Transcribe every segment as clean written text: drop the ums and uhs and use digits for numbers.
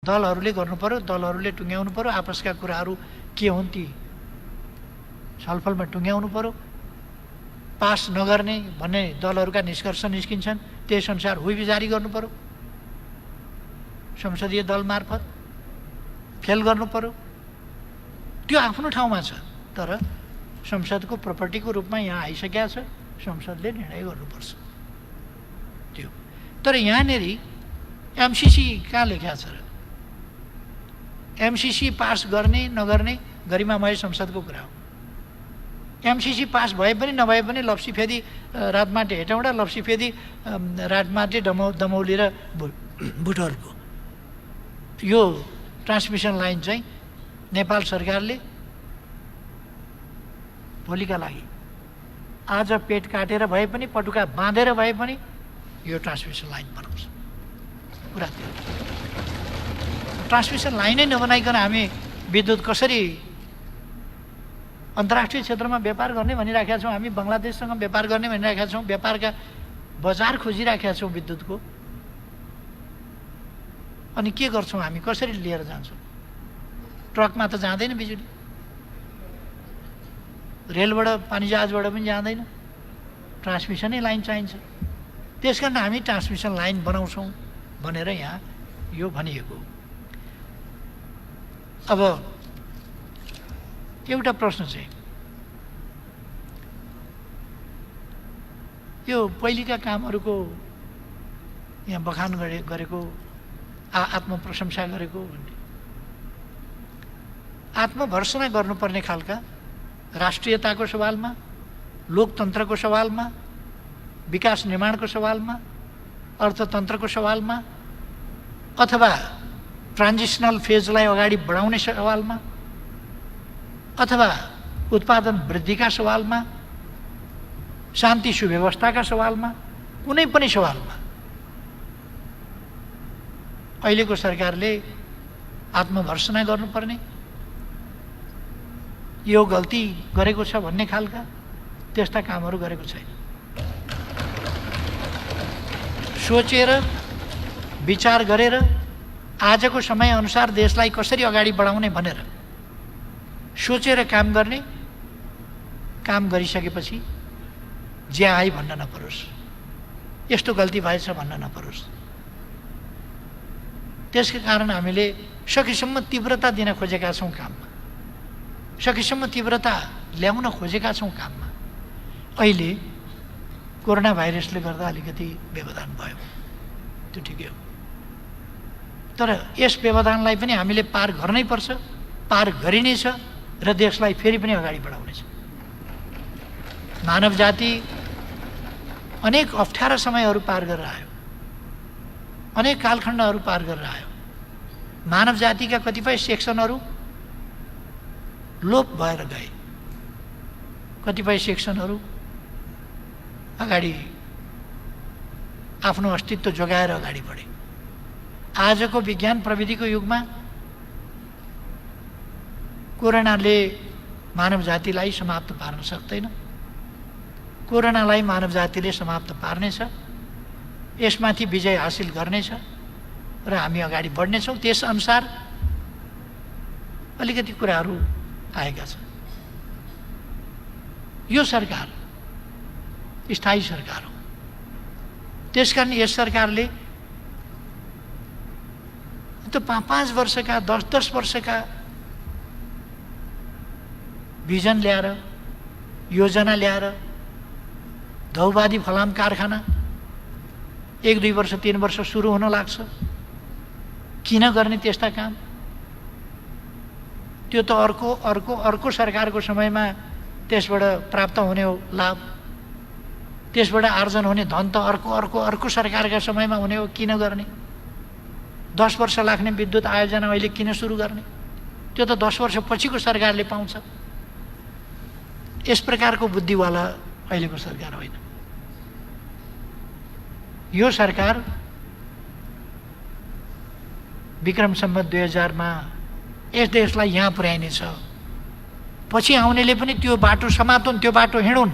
दलहरूले गर्नु पर्यो, दलहरूले टुङ्ग्याउनु पर्यो, आपसका कुराहरू के हुन् ती छलफलमा टुङ्ग्याउनु पर्यो। पास नगर्ने भन्ने दलहरूका निष्कर्ष निस्किन्छन्, त्यसअनुसार हुइबी जारी गर्नु पर्यो, संसदीय दल मार्फत फेल गर्नु पर्यो। त्यो आफ्नो ठाउँमा छ, तर संसदको प्रपर्टीको रूपमा यहाँ आइसकेका छ, संसदले निर्णय गर्नुपर्छ त्यो। तर यहाँनेरि एमसीसी कहाँ लेख्या छ र? एमसीसी पास गर्ने नगर्ने गरिमामय संसदको कुरा हो। एमसीसी पास भए पनि नभए पनि लप्सीफेदी राजमाटे हेटौँडा, लप्सीफेदी राजमाटे दमौली र बुटोलको यो ट्रान्समिसन लाइन चाहिँ नेपाल सरकारले भोलिका लागि आज पेट काटेर भए पनि, पटुका बाँधेर भए पनि यो ट्रान्समिसन लाइन बनाउँछ। कुरा त्यो ट्रान्समिसन लाइनै नबनाइकन हामी विद्युत कसरी अन्तर्राष्ट्रिय क्षेत्रमा व्यापार गर्ने भनिराखेका छौँ, हामी बङ्गलादेशसँग व्यापार गर्ने भनिराखेका छौँ, व्यापारका बजार खोजिराखेका छौँ विद्युतको। अनि के गर्छौँ हामी? कसरी लिएर जान्छौँ? ट्रकमा त जाँदैन बिजुली, रेलबाट पानी जहाजबाट पनि जाँदैन, ट्रान्समिसनै लाइन चाहिन्छ। त्यस कारण हामी ट्रान्समिसन लाइन बनाउँछौँ भनेर यहाँ यो भनिएको। अब एउटा प्रश्न चाहिँ यो पहिलेका कामहरूको यहाँ बखान गरेको, आत्मप्रशंसा गरेको भन्ने, आत्मभर्सना गर्नुपर्ने खालका राष्ट्रियताको सवालमा, लोकतन्त्रको सवालमा, विकास निर्माणको सवालमा, अर्थतन्त्रको सवालमा, अथवा ट्रान्जिसनल फेजलाई अगाडि बढाउने सवालमा, अथवा उत्पादन वृद्धिका सवालमा, शान्ति सुव्यवस्थाका सवालमा, कुनै पनि सवालमा अहिलेको सरकारले आत्मभर्सना गर्नुपर्ने, यो गल्ती गरेको छ भन्ने खालका त्यस्ता कामहरू गरेको छैन। सोचेर विचार गरेर आजको समयअनुसार देशलाई कसरी अगाडि बढाउने भनेर सोचेर काम गर्ने, काम गरिसकेपछि ज्या आइ भन्न नपरोस्, यस्तो गल्ती भएछ भन्न नपरोस्। त्यसकै कारण हामीले सकेसम्म तीव्रता दिन खोजेका छौँ काममा, सकेसम्म तीव्रता ल्याउन खोजेका छौँ काममा। अहिले कोरोना भाइरसले गर्दा अलिकति व्यवधान भयो, त्यो ठिकै हो, तर यस व्यवधानलाई पनि हामीले पार गर्नै पर्छ, पार गरिनेछ र देशलाई फेरि पनि अगाडि बढाउनेछ। मानव जाति अनेक अप्ठ्यारा समयहरू पार गरेर आयो, अनेक कालखण्डहरू पार गरेर आयो। मानव जातिका कतिपय सेक्सनहरू लोप भएर गए, कतिपय सेक्सनहरू अगाडि आफ्नो अस्तित्व जोगाएर अगाडि बढे। आजको विज्ञान प्रविधिको युगमा कोरोनाले मानव जातिलाई समाप्त पार्न सक्दैन, कोरोनालाई मानव जातिले समाप्त पार्नेछ, यसमाथि विजय हासिल गर्नेछ र हामी अगाडि बढ्नेछौँ। त्यसअनुसार अलिकति कुराहरू आएका छन्। यो सरकार स्थायी सरकार हो, त्यसकारण यस सरकारले त 5 वर्षका 10 वर्षका भिजन ल्याएर, योजना ल्याएर, धौवादी फलाम कारखाना 1-2 वर्ष 3 वर्ष सुरु हुन लाग्छ। किन गर्ने त्यस्ता काम? त्यो त अर्को सरकारको समयमा त्यसबाट प्राप्त हुने हो लाभ, त्यसबाट आर्जन हुने धन त अर्को सरकारका समयमा हुने हो। किन गर्ने? 10 वर्ष लाग्ने विद्युत आयोजना अहिले किन सुरु गर्ने? त्यो त 10 वर्ष पछिको सरकारले पाउँछ। यस प्रकारको बुद्धिवाला अहिलेको सरकार होइन। यो सरकार विक्रम सम्वत 2000 मा यस देशलाई यहाँ पुर्याइनेछ, पछि आउनेले पनि त्यो बाटो समातुन्, त्यो बाटो हिँडुन्।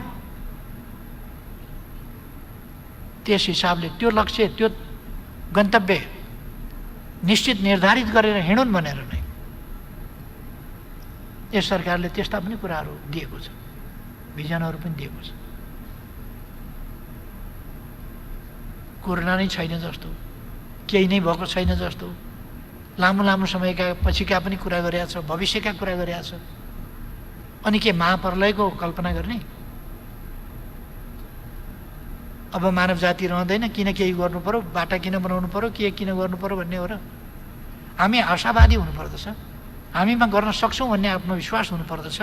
त्यस हिसाबले त्यो लक्ष्य, त्यो गन्तव्य निश्चित निर्धारित गरेर हिँडुन् भनेर नै यस सरकारले त्यस्ता पनि कुराहरू दिएको छ, भिजनहरू पनि दिएको छ। कोरोना नै छैन जस्तो, केही नै भएको छैन जस्तो, लामो लामो समयका पछिका पनि कुरा गरेका छ, भविष्यका कुरा गरेका छ। अनि के महाप्रलयको कल्पना गर्ने? अब मानव जाति रहँदैन, किन केही गर्नु पर्यो, बाटा किन बनाउनु पर्यो, के किन गर्नु पर्यो भन्ने हो र? हामी आशावादी हुनुपर्दछ, हामीमा गर्न सक्छौँ भन्ने आत्मविश्वास हुनुपर्दछ।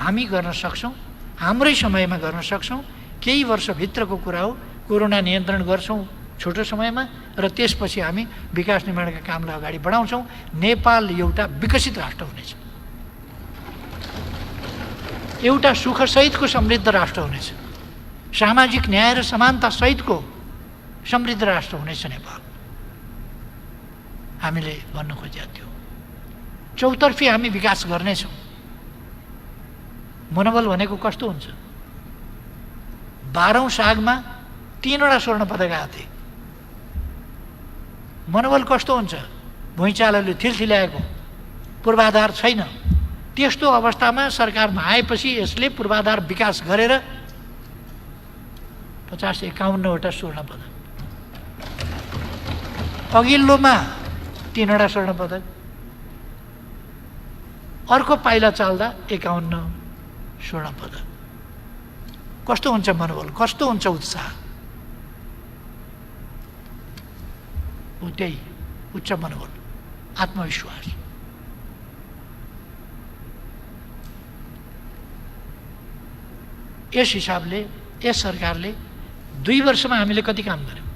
हामी गर्न सक्छौँ, हाम्रै समयमा गर्न सक्छौँ। केही वर्षभित्रको कुरा हो, कोरोना नियन्त्रण गर्छौँ छोटो समयमा र त्यसपछि हामी विकास निर्माणका कामलाई अगाडि बढाउँछौँ। नेपाल एउटा विकसित राष्ट्र हुनेछ, एउटा सुखसहितको समृद्ध राष्ट्र हुनेछ, सामाजिक न्याय र समानता सहितको समृद्ध राष्ट्र हुनेछ नेपाल। हामीले भन्न खोजेका थियौँ चौतर्फी हामी विकास गर्नेछौँ। मनोबल भनेको कस्तो हुन्छ? 12औं सागमा 3वटा स्वर्ण पदक आएको थिए। मनोबल कस्तो हुन्छ? भुइँचालोले थिल्थिल्याएको, पूर्वाधार छैन। त्यस्तो अवस्थामा सरकारमा आएपछि यसले पूर्वाधार विकास गरेर 50-51वटा स्वर्ण पदक, अघिल्लोमा 3वटा स्वर्ण पदक, अर्को पाइला चाल्दा 51 स्वर्ण पदक। कस्तो हुन्छ मनोबल, कस्तो हुन्छ उत्साह? त्यही उच्च मनोबल, आत्मविश्वास। यस हिसाबले यस सरकारले 2 वर्षमा हामीले कति काम गर्यौँ,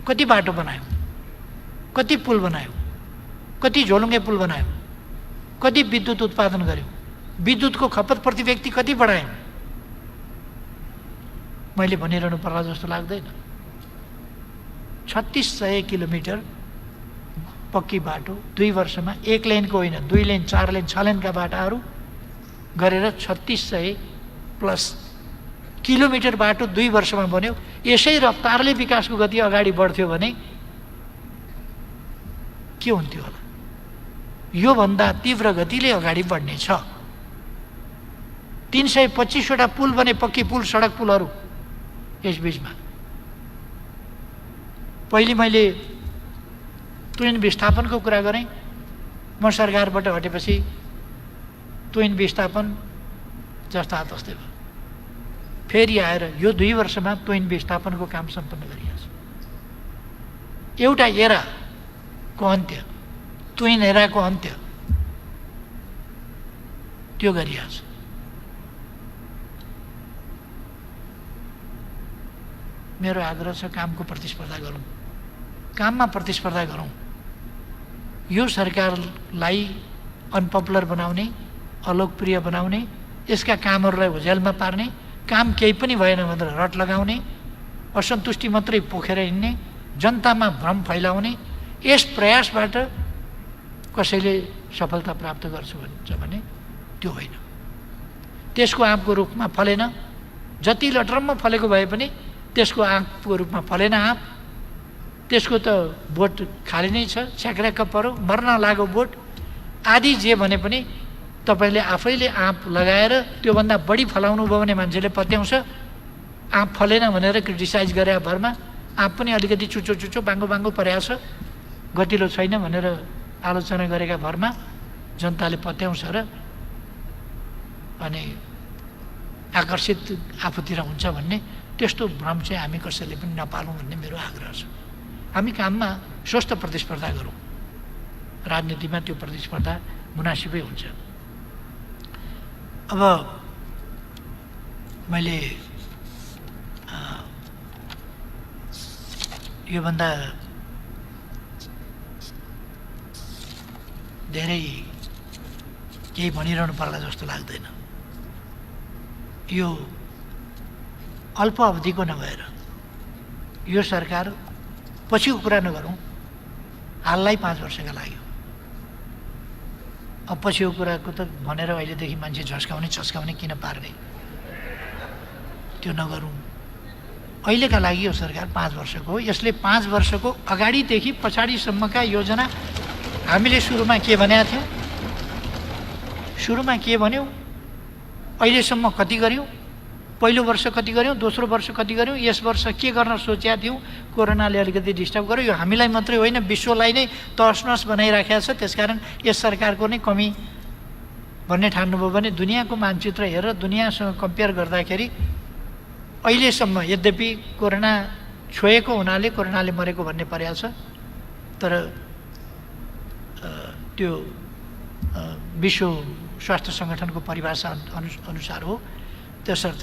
कति बाटो बनायौँ, कति पुल बनायौँ, कति झोलुङ्गे पुल बनायौँ, कति विद्युत उत्पादन गर्यौँ, विद्युतको खपत प्रति व्यक्ति कति बढायौँ? मैले भनिरहनु पर्ला जस्तो लाग्दैन। 3600 किलोमिटर पक्की बाटो 2 वर्षमा, 1 लेनको होइन, 2 लेन, 4 लेन, 6 लेनका बाटाहरू गरेर 3600+ किलोमिटर बाटो 2 वर्षमा बन्यो। यसै रफ्तारले विकासको गति अगाडि बढ्थ्यो भने के हुन्थ्यो होला? योभन्दा तीव्र गतिले अगाडि बढ्ने छ। 325वटा पुल बने, पक्की पुल, सडक पुलहरू यस बीचमा। पहिले मैले तुइन विस्थापनको कुरा गरेँ। म सरकारबाट हटेपछि तुइन विस्थापन जस्ता तस्तै भयो। फेरि आएर यो 2 वर्षमा तुइन विस्थापनको काम सम्पन्न गरिएको छ। एउटा एराको अन्त्य, तुइन एराको अन्त्य त्यो गरिएको छ। मेरो आग्रह छ कामको प्रतिस्पर्धा गरौँ, काममा प्रतिस्पर्धा गरौँ। यो सरकारलाई अनपपुलर बनाउने, अलोकप्रिय बनाउने, यसका कामहरूलाई होझेलमा पार्ने, काम केही पनि भएन भनेर रट लगाउने, असन्तुष्टि मात्रै पोखेर हिँड्ने, जनतामा भ्रम फैलाउने, यस प्रयासबाट कसैले सफलता प्राप्त गर्छु भन्छ भने त्यो होइन। त्यसको आँपको रूपमा फलेन, जति लटरम्म फलेको भए पनि त्यसको आँपको रूपमा फलेन आँप। त्यसको त बोट खाली नै छ, छ्याक्र्याक्क पऱ्यो, मर्न लाग्यो बोट आदि। जे भने पनि तपाईँले आफैले आँप लगाएर त्योभन्दा बढी फलाउनु भयो भने मान्छेले पत्याउँछ। आँप फलेन भनेर क्रिटिसाइज गरे भरमा आँप पनि अलिकति चुचो चुचो बाङ्गो बाङ्गो परेको छ, गतिलो छैन भनेर आलोचना गरेका भरमा जनताले पत्याउँछ र अनि आकर्षित आफूतिर हुन्छ भन्ने त्यस्तो भ्रम चाहिँ हामी कसैले पनि नपालौँ भन्ने मेरो आग्रह छ। हामी काममा स्वस्थ प्रतिस्पर्धा गरौँ, राजनीतिमा त्यो प्रतिस्पर्धा मुनासिबै हुन्छ। अब मैले योभन्दा धेरै केही भनिरहनु पर्ला जस्तो लाग्दैन। यो अल्प अवधिको नभएर यो सरकार पछिको कुरा नगरौँ, हाललाई 5 वर्षका लाग्यो। अब पछिको कुराको त भनेर अहिलेदेखि मान्छे झस्काउने छस्काउने किन पार्ने, त्यो नगरौँ। अहिलेका लागि यो सरकार 5 वर्षको हो। यसले 5 वर्षको अगाडिदेखि पछाडिसम्मका योजना हामीले सुरुमा के भनेका थियौँ, सुरुमा के भन्यौँ, अहिलेसम्म कति गऱ्यौँ, पहिलो वर्ष कति गऱ्यौँ, दोस्रो वर्ष कति गऱ्यौँ, यस वर्ष के गर्न सोचेका थियौँ। कोरोनाले अलिकति डिस्टर्ब गर्यो, यो हामीलाई मात्रै होइन विश्वलाई नै तहस नहस बनाइराखेको छ। त्यसकारण यस सरकारको नै कमी भन्ने ठान्नुभयो भने दुनियाँको मानचित्र हेरेर दुनियाँसँग कम्पेयर गर्दाखेरि अहिलेसम्म यद्यपि कोरोना छोएको हुनाले कोरोनाले मरेको भन्ने परेको छ, तर त्यो विश्व स्वास्थ्य सङ्गठनको परिभाषा अनुसार हो। त्यसर्थ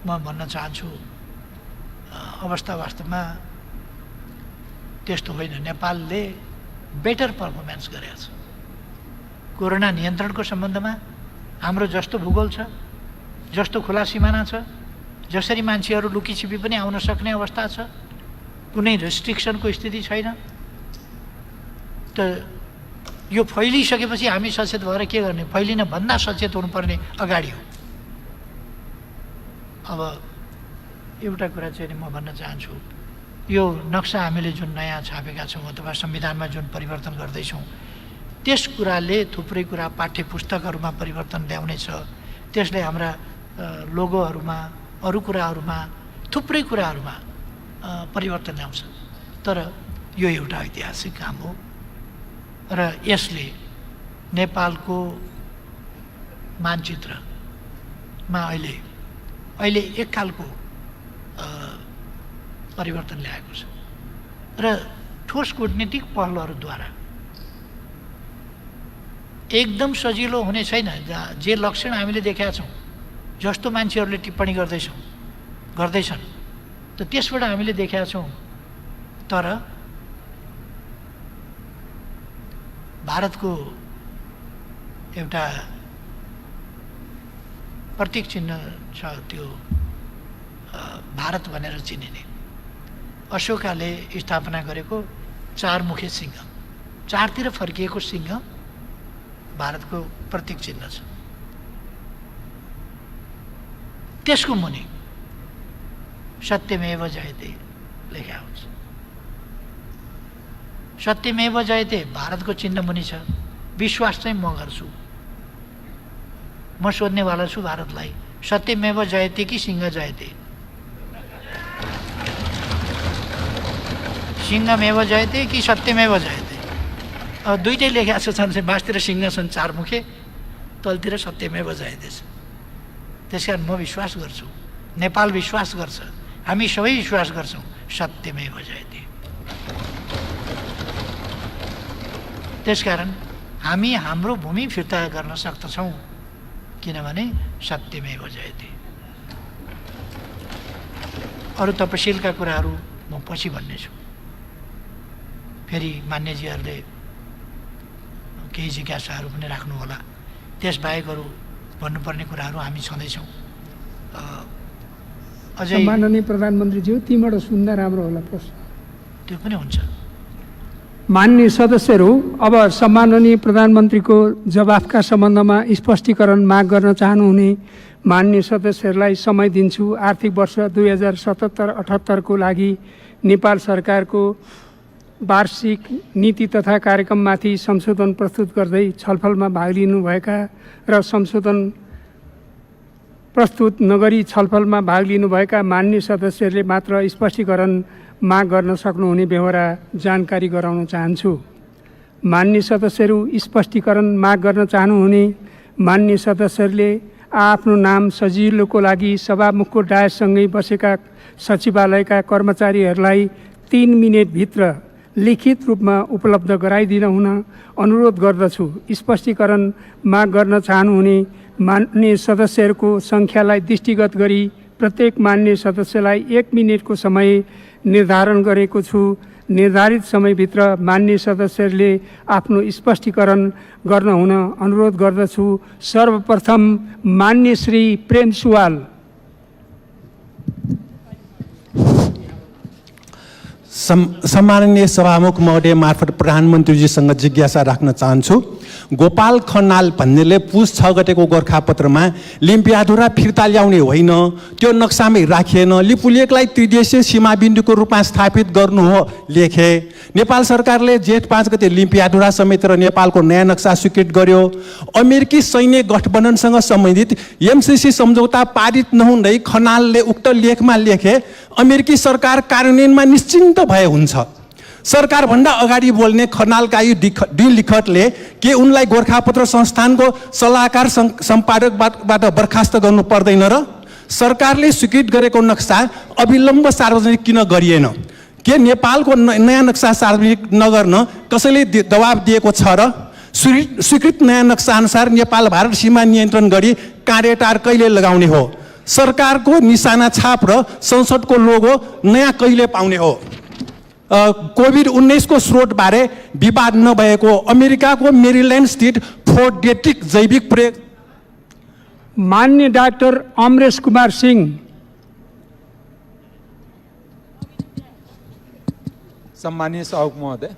म भन्न चाहन्छु अवस्था वास्तवमा त्यस्तो होइन। नेपालले बेटर पर्फर्मेन्स गरेको छ कोरोना नियन्त्रणको सम्बन्धमा। हाम्रो जस्तो भूगोल छ, जस्तो खुला सिमाना छ, जसरी मान्छेहरू लुकीछिपी पनि आउन सक्ने अवस्था छ, कुनै रेस्ट्रिक्सनको स्थिति छैन। त यो फैलिसकेपछि हामी सचेत भएर के गर्ने, फैलिन भन्दा सचेत हुनुपर्ने अगाडि हो। अब एउटा कुरा चाहिँ म भन्न चाहन्छु, यो नक्सा हामीले जुन नयाँ छापेका छौँ अथवा संविधानमा जुन परिवर्तन गर्दैछौँ त्यस कुराले थुप्रै कुरा पाठ्य पुस्तकहरूमा परिवर्तन ल्याउनेछ। त्यसले हाम्रा लोगोहरूमा, अरू कुराहरूमा, थुप्रै कुराहरूमा परिवर्तन ल्याउँछ। तर यो एउटा ऐतिहासिक काम हो र यसले नेपालको मानचित्रमा अहिले एक खालको परिवर्तन ल्याएको छ र ठोस कूटनीतिक पहलहरूद्वारा एकदम सजिलो हुने छैन। जे लक्षण हामीले देखेका छौँ, जस्तो मान्छेहरूले टिप्पणी गर्दैछन् त त्यसबाट हामीले देखेका छौँ। तर भारतको एउटा प्रतीक चिन्ह छ, त्यो भारत भनेर चिनिने अशोकाले स्थापना गरेको 4 मुखे सिंह, चारतिर फर्किएको सिंह भारतको प्रतीक चिन्ह छ। त्यसको मुनि सत्यमेव जयते लेखा हुन्छ। सत्यमेव जयते भारतको चिन्ह मुनि छ। विश्वास चाहिँ म गर्छु, म सोध्नेवाला छु भारतलाई, सत्यमेव जयते कि सिंह जयते? सिंहमेव जयते कि सत्यमेव जयते? अब दुइटै लेखा छ, बाँसतिर सिंह छन् 4 मुखे, तलतिर सत्यमेव जयते छ। त्यसकारण म विश्वास गर्छु, नेपाल विश्वास गर्छ, हामी सबै विश्वास गर्छौँ सत्यमेव जयते। त्यसकारण हामी हाम्रो भूमि फिर्ता गर्न सक्दछौँ, किनभने सत्यमेव जयते। अरू तपसिलका कुराहरू म पछि भन्नेछु। फेरि मान्यजीहरूले केही जिज्ञासाहरू पनि राख्नु होला। त्यसबाहेक अरू भन्नुपर्ने कुराहरू हामी छँदैछौँ। अझै माननीय प्रधानमन्त्रीज्यू, तीबाट सुन्दा राम्रो होला प्रश्न। त्यो पनि हुन्छ। माननीय सदस्यहरू, अब सम्माननीय प्रधानमन्त्रीको जवाफका सम्बन्धमा स्पष्टीकरण माग गर्न चाहनुहुने माननीय सदस्यहरूलाई समय दिन्छु। आर्थिक वर्ष 2077-78 को लागि नेपाल सरकारको वार्षिक नीति तथा कार्यक्रममाथि संशोधन प्रस्तुत गर्दै छलफलमा भाग लिनुभएका र संशोधन प्रस्तुत नगरी छलफलमा भाग लिनुभएका माननीय सदस्यहरूले मात्र स्पष्टीकरण माग गर्न सक्नुहुने बेहोरा जानकारी गराउन चाहन्छु। माननीय सदस्यहरू स्पष्टीकरण माग गर्न चाहनुहुने माननीय सदस्यहरूले आफ्नो नाम सजिलोको लागि सभामुखको डायससँगै बसेका सचिवालयका कर्मचारीहरूलाई 3 मिनेटभित्र लिखित रूपमा उपलब्ध गराइदिन हुन अनुरोध गर्दछु। स्पष्टीकरण माग गर्न चाहनुहुने माननीय सदस्यहरूको सङ्ख्यालाई दृष्टिगत गरी प्रत्येक माननीय सदस्यलाई 1 मिनेटको समय निर्धारण गरेको छु। निर्धारित समयभित्र माननीय सदस्यहरूले आफ्नो स्पष्टीकरण गर्न हुन अनुरोध गर्दछु। सर्वप्रथम माननीय श्री प्रेम सुवाल। सम्माननीय सभामुख महोदय मार्फत प्रधानमन्त्रीजीसँग जिज्ञासा राख्न चाहन्छु। गोपाल खनाल भन्नेले पुस 6 गतेको गोरखापत्रमा लिम्पियाधुरा फिर्ता ल्याउने होइन, त्यो नक्सामै राखिएन, लिपुलेखलाई त्रिदेशीय सीमाबिन्दुको रूपमा स्थापित गर्नु हो लेखे। नेपाल सरकारले जेठ 5 गते लिम्पियाधुरा समेत नेपालको नयाँ नक्सा स्वीकृत गर्यो। अमेरिकी सैन्य गठबन्धनसँग सम्बन्धित एमसीसी सम्झौता पारित नहुँदै खनालले उक्त लेखमा लेखे, अमेरिकी सरकार कार्यान्वयनमा निश्चिन्त भए हुन्छ। सरकारभन्दा अगाडि बोल्ने खनालका यी लिखतले के उनलाई गोरखापत्र संस्थानको सल्लाहकार सम्पादकबाट बर्खास्त गर्नु पर्दैन र? सरकारले स्वीकृत गरेको नक्सा अविलम्ब सार्वजनिक किन गरिएन? के नेपालको नयाँ नक्सा सार्वजनिक नगर्न कसैले दबाब दिएको छ र? स्वीकृत नयाँ नक्सा अनुसार नेपाल भारत सीमा नियन्त्रण गरी कार्यटार कहिले लगाउने हो? सरकारको निशाना छाप र संसदको लोगो नयाँ कहिले पाउने हो? कोभिड-19 को स्रोतबारे विवाद नभएको अमेरिकाको मेरील्यान्ड स्थित फोर्ट डेट्रिक जैविक प्रयोग। मान्य डाक्टर अमरेश कुमार सिंह। सम्मानीय सभामुख महोदय,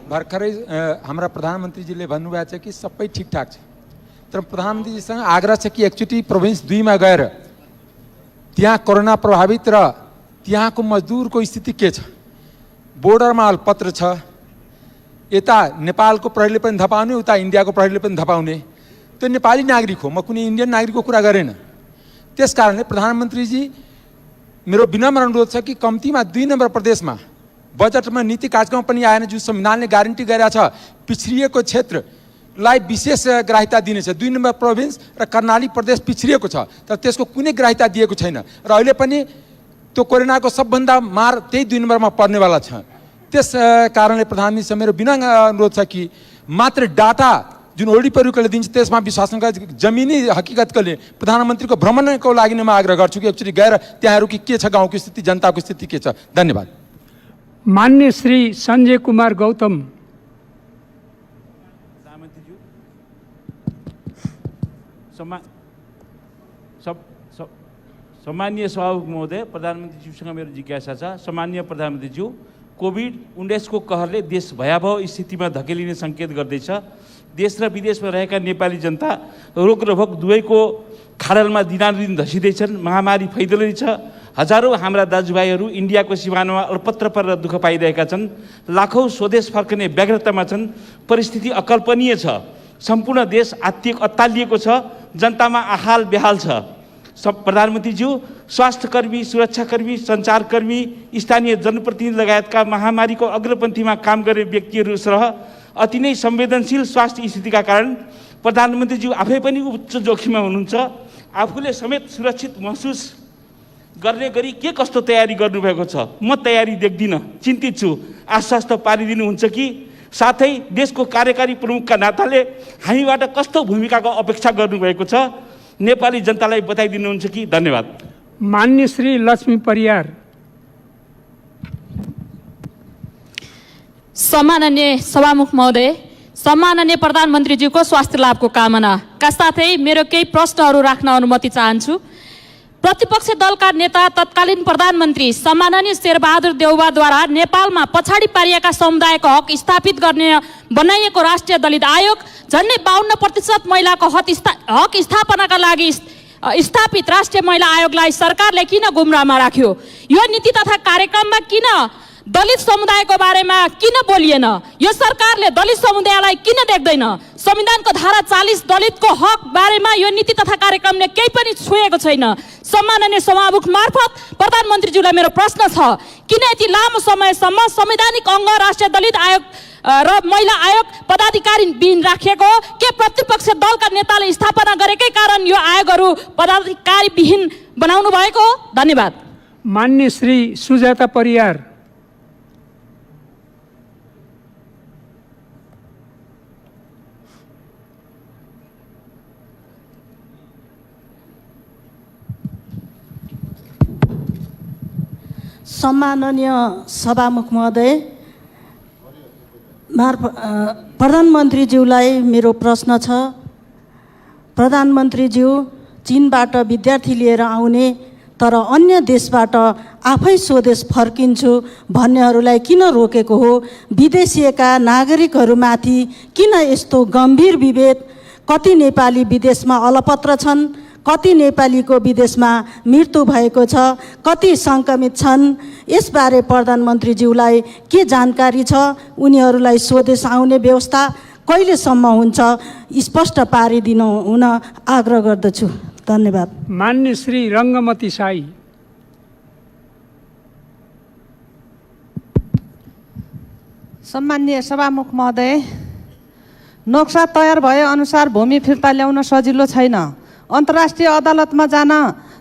भर्खरै हाम्रा प्रधानमन्त्रीजीले भन्नुभएको छ कि सबै ठिकठाक छ, तर प्रधानमन्त्रीजीसँग आग्रह छ कि एकचोटि प्रोभिन्स 2 मा गएर त्यहाँ कोरोना प्रभावित र त्यहाँको मजदुरको स्थिति के छ, बोर्डरमा अल्पत्र छ, यता नेपालको प्रहरीले पनि धपाउने, उता इन्डियाको प्रहरीले पनि धपाउने, त्यो नेपाली नागरिक हो, म कुनै इन्डियन नागरिकको कुरा गरेन। त्यस कारणले प्रधानमन्त्रीजी मेरो विनम्र अनुरोध छ कि कम्तीमा 2 नम्बर प्रदेशमा बजेटमा नीति कार्यक्रम पनि आएन, जो संविधानले ग्यारेन्टी गरेका छ पिछडिएको क्षेत्रलाई विशेष ग्राह्यता दिनेछ। 2 नम्बर प्रोभिन्स र कर्णाली प्रदेश पिछडिएको छ, तर त्यसको कुनै ग्राह्यता दिएको छैन र अहिले पनि त्यो कोरोनाको सबभन्दा मार त्यही 2 नम्बरमा पर्नेवाला छ। त्यस कारणले प्रधानमन्त्रीसँग मेरो विनम्र अनुरोध छ कि मात्र डाटा जुन वरिपरिकोले दिन्छ त्यसमा विश्वास नगरी जमिनी हकीकतले प्रधानमन्त्रीको भ्रमणको लागि नै म आग्रह गर्छु कि एकचोटि गएर त्यहाँहरू के छ, गाउँको स्थिति, जनताको स्थिति के छ। धन्यवाद। मान्य श्री सञ्जय कुमार गौतम। सम्मानीय सभामुख महोदय, प्रधानमन्त्रीज्यूसँग मेरो जिज्ञासा छ। सम्मानीय प्रधानमन्त्रीज्यू, कोभिड-19 को कहरले देश भयावह स्थितिमा धकेलिने सङ्केत गर्दैछ। देश र विदेशमा रहेका नेपाली जनता रोग र भोक दुवैको खाडलमा दिनानुदिन धसिँदैछन्। महामारी फैलिँदैछ। हजारौँ हाम्रा दाजुभाइहरू इन्डियाको सिमानामा अल्पत्र परेर दुःख पाइरहेका छन्। लाखौँ स्वदेश फर्कने व्यग्रतामा छन्। परिस्थिति अकल्पनीय छ। सम्पूर्ण देश अत्तालिएको छ। जनतामा आहाल बेहाल छ। प्रधानमन्त्रीज्यू, स्वास्थ्यकर्मी, सुरक्षाकर्मी, सञ्चारकर्मी, स्थानीय जनप्रतिनिधि लगायतका महामारीको अग्रपन्थीमा काम गर्ने व्यक्तिहरू सह अति नै संवेदनशील स्वास्थ्य स्थितिका कारण प्रधानमन्त्रीज्यू आफै पनि उच्च जोखिममा हुनुहुन्छ। आफूले समेत सुरक्षित महसुस गर्ने गरी के कस्तो तयारी गर्नुभएको छ? म तयारी देख्दिनँ, चिन्तित छु। आश्वस्त पारिदिनुहुन्छ कि? साथै देशको कार्यकारी प्रमुखका नाताले हामीबाट कस्तो भूमिकाको अपेक्षा गर्नुभएको छ? नेपाली जनतालाई बताइदिनुहुन्छ कि? धन्यवाद। मान्य श्री लक्ष्मी परियार। सम्माननीय सभामुख महोदय, सम्माननीय प्रधानमन्त्रीज्यूको स्वास्थ्य लाभको कामना का साथै मेरो केही प्रश्नहरू राख्न अनुमति चाहन्छु। प्रतिपक्ष दलका नेता तत्कालीन प्रधानमन्त्री सम्माननीय शेरबहादुर देउवाद्वारा नेपालमा पछाडि पारिएका समुदायको हक स्थापित गर्ने बनाइएको राष्ट्रिय दलित आयोग झन्डै 52% महिलाको हक स्थापनाका लागि स्थापित राष्ट्रिय महिला आयोगलाई सरकारले किन गुमराहमा राख्यो? यो नीति तथा कार्यक्रममा किन दलित समुदायको बारेमा किन बोलिएन? यो सरकारले दलित समुदायलाई किन देख्दैन? संविधानको धारा 40 दलितको हक बारेमा यो नीति तथा कार्यक्रमले केही पनि छुएको छैन। सम्माननीय सभामुख मार्फत प्रधानमन्त्रीज्यूलाई मेरो प्रश्न छ, किन यति लामो समयसम्म संवैधानिक अङ्ग राष्ट्रिय दलित आयोग र महिला आयोग पदाधिकारी बिन राखिएको? के प्रतिपक्ष दलका नेताले स्थापना गरेकै कारण यो आयोगहरू पदाधिकारी विहीन बनाउनु भएको? धन्यवाद। मान्य श्री सुजाता परियार। सम्माननीय सभामुख महोदय, प्रधानमन्त्रीज्यूलाई मेरो प्रश्न छ। प्रधानमन्त्रीज्यू, चीनबाट विद्यार्थी लिएर आउने तर अन्य देशबाट आफै स्वदेश फर्किन्छु भन्नेहरूलाई किन रोकेको हो? विदेशिएका नागरिकहरूमाथि किन यस्तो गम्भीर विभेद? कति नेपाली विदेशमा अलपत्र छन्, कति नेपालीको विदेशमा मृत्यु भएको छ, कति सङ्क्रमित छन्? यसबारे प्रधानमन्त्रीज्यूलाई के जानकारी छ? उनीहरूलाई स्वदेश आउने व्यवस्था कहिलेसम्म हुन्छ स्पष्ट पारिदिनु हुन आग्रह गर्दछु। धन्यवाद। मान्य श्री रङ्गमती साई। सम्माननीय सभामुख महोदय, नक्सा तयार भए अनुसार भूमि फिर्ता ल्याउन सजिलो छैन। अन्तर्राष्ट्रिय अदालतमा जान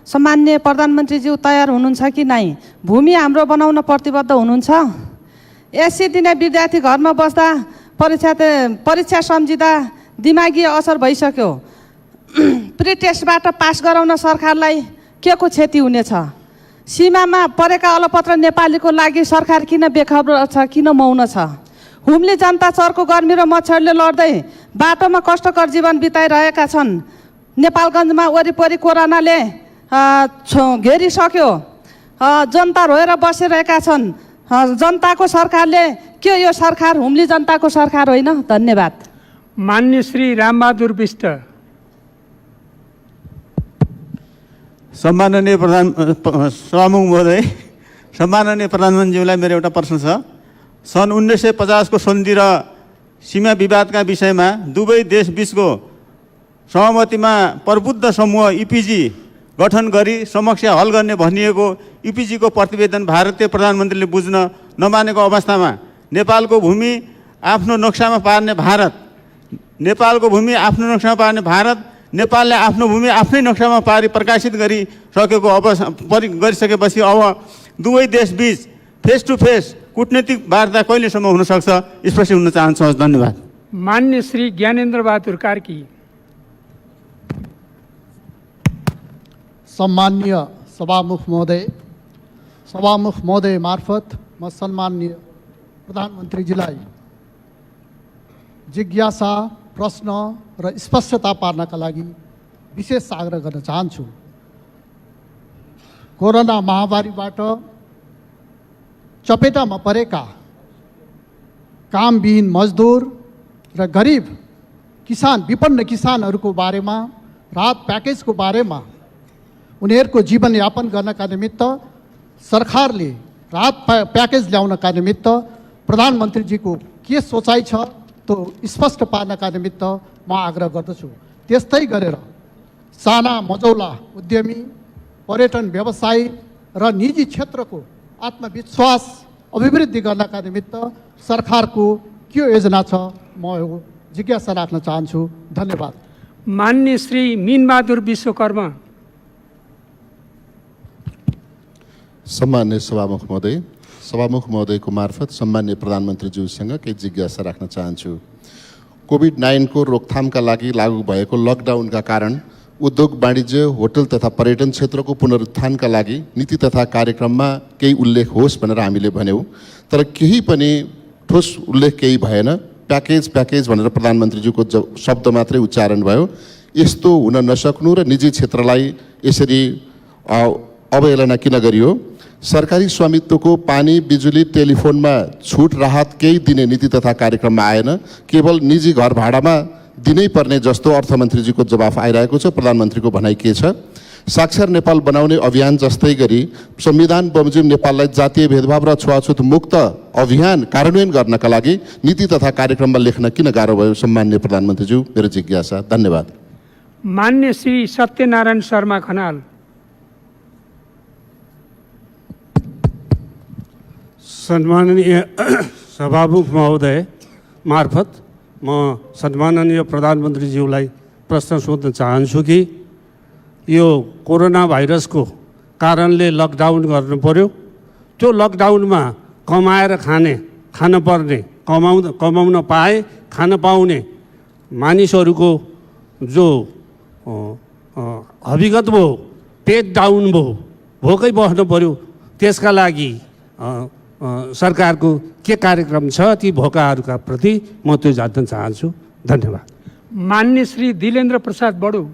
सम्माननीय प्रधानमन्त्रीज्यू तयार हुनुहुन्छ कि नै? भूमि हाम्रो बनाउन प्रतिबद्ध हुनुहुन्छ? एससी दिने विद्यार्थी घरमा बस्दा परीक्षा सम्झिँदा दिमागी असर भइसक्यो। प्री टेस्टबाट पास गराउन सरकारलाई के को क्षति हुनेछ? सीमामा परेका अलपत्र नेपालीको लागि सरकार किन बेखबर छ, किन मौन छ? हुम्ली जनता चर्को गर्मी र मच्छरले लड्दै बाटोमा कष्टकर जीवन बिताइरहेका छन्। नेपालगञ्जमा वरिपरि कोरोनाले घेरिसक्यो। जनता रोएर बसिरहेका छन्। जनताको सरकारले के यो सरकार हुम्ली जनताको सरकार होइन? धन्यवाद। मान्य श्री रामबहादुर बिष्ट। सम्माननीय सभामुख महोदय, सम्माननीय प्रधानमन्त्रीज्यूलाई मेरो एउटा प्रश्न छ। सन् 1950 को सन्धि र सीमा विवादका विषयमा दुवै देशबीचको सहमतिमा प्रबुद्ध समूह इपिजी गठन गरी समस्या हल गर्ने भनिएको इपिजीको प्रतिवेदन भारतीय प्रधानमन्त्रीले बुझ्न नमानेको अवस्थामा नेपालको भूमि आफ्नो नक्सामा पार्ने भारत, नेपालको भूमि आफ्नो नक्सामा पार्ने भारत, नेपालले आफ्नो भूमि आफ्नै नक्सामा पारी प्रकाशित गरिसकेको गरिसकेपछि अब दुवै देशबीच फेस टु फेस कूटनीतिक वार्ता कहिलेसम्म हुन सक्छ स्पष्ट हुन चाहन्छु। धन्यवाद। मान्य श्री ज्ञानेन्द्र बहादुर कार्की। सम्मान्य सभामुख महोदय मार्फत म सम्मान्य प्रधानमन्त्रीजीलाई जिज्ञासा, प्रश्न र स्पष्टता पार्नका लागि विशेष आग्रह गर्न चाहन्छु। कोरोना महामारीबाट चपेटामा परेका कामविहीन मजदुर र गरिब किसान, विपन्न किसानहरूको बारेमा, राहत प्याकेजको बारेमा, उनीहरूको जीवनयापन गर्नका निमित्त सरकारले राहत प्याकेज ल्याउनका निमित्त प्रधानमन्त्रीजीको के सोचाइ छ त्यो स्पष्ट पार्नका निमित्त म आग्रह गर्दछु। त्यस्तै गरेर साना मझौला उद्यमी, पर्यटन व्यवसायी र निजी क्षेत्रको आत्मविश्वास अभिवृद्धि गर्नका निमित्त सरकारको के योजना छ म यो जिज्ञासा राख्न चाहन्छु। धन्यवाद। मान्य श्री मीनबहादुर विश्वकर्मा। सम्मान्य सभामुख महोदयको मार्फत सम्मान्य प्रधानमन्त्रीज्यूसँग केही जिज्ञासा राख्न चाहन्छु। कोभिड-19 को रोकथामका लागि लागू भएको लकडाउनका कारण उद्योग वाणिज्य, होटल तथा पर्यटन क्षेत्रको पुनरुत्थानका लागि नीति तथा कार्यक्रममा केही उल्लेख होस् भनेर हामीले भन्यौँ, तर केही पनि ठोस उल्लेख केही भएन। प्याकेज भनेर प्रधानमन्त्रीज्यूको शब्द मात्रै उच्चारण भयो। यस्तो हुन नसक्नु र निजी क्षेत्रलाई यसरी अवहेलना किन गरियो? सरकारी स्वामित्वको पानी, बिजुली, टेलिफोनमा छुट राहत केही दिने नीति तथा कार्यक्रममा आएन। केवल निजी घर भाडामा दिनै पर्ने जस्तो अर्थमन्त्रीजीको जवाफ आइरहेको छ। प्रधानमन्त्रीको भनाइ के छ? साक्षर नेपाल बनाउने अभियान जस्तै गरी संविधान बमोजिम नेपाललाई जातीय भेदभाव र छुवाछुत मुक्त अभियान कार्यान्वयन गर्नका लागि नीति तथा कार्यक्रममा लेख्न किन गाह्रो भयो? सम्मान्य प्रधानमन्त्रीज्यू, मेरो जिज्ञासा। धन्यवाद। मान्य श्री सत्यनारायण शर्मा खनाल। सम्माननीय सभामुख महोदय मार्फत म सम्माननीय प्रधानमन्त्रीज्यूलाई प्रश्न सोध्न चाहन्छु कि यो कोरोना भाइरसको कारणले लकडाउन गर्नु पर्यो, त्यो लकडाउनमा कमाएर खान पर्ने, कमाउन पाए, खान पाउने मानिसहरूको जो हविगत भयो, पेट डाउन भयो, भोकै बस्नु पर्यो, त्यसका लागि सरकारको के कार्यक्रम छ ती भोकाहरूका प्रति म त्यो जान्न चाहन्छु। धन्यवाद। मान्य श्री दिलेन्द्र प्रसाद बडु।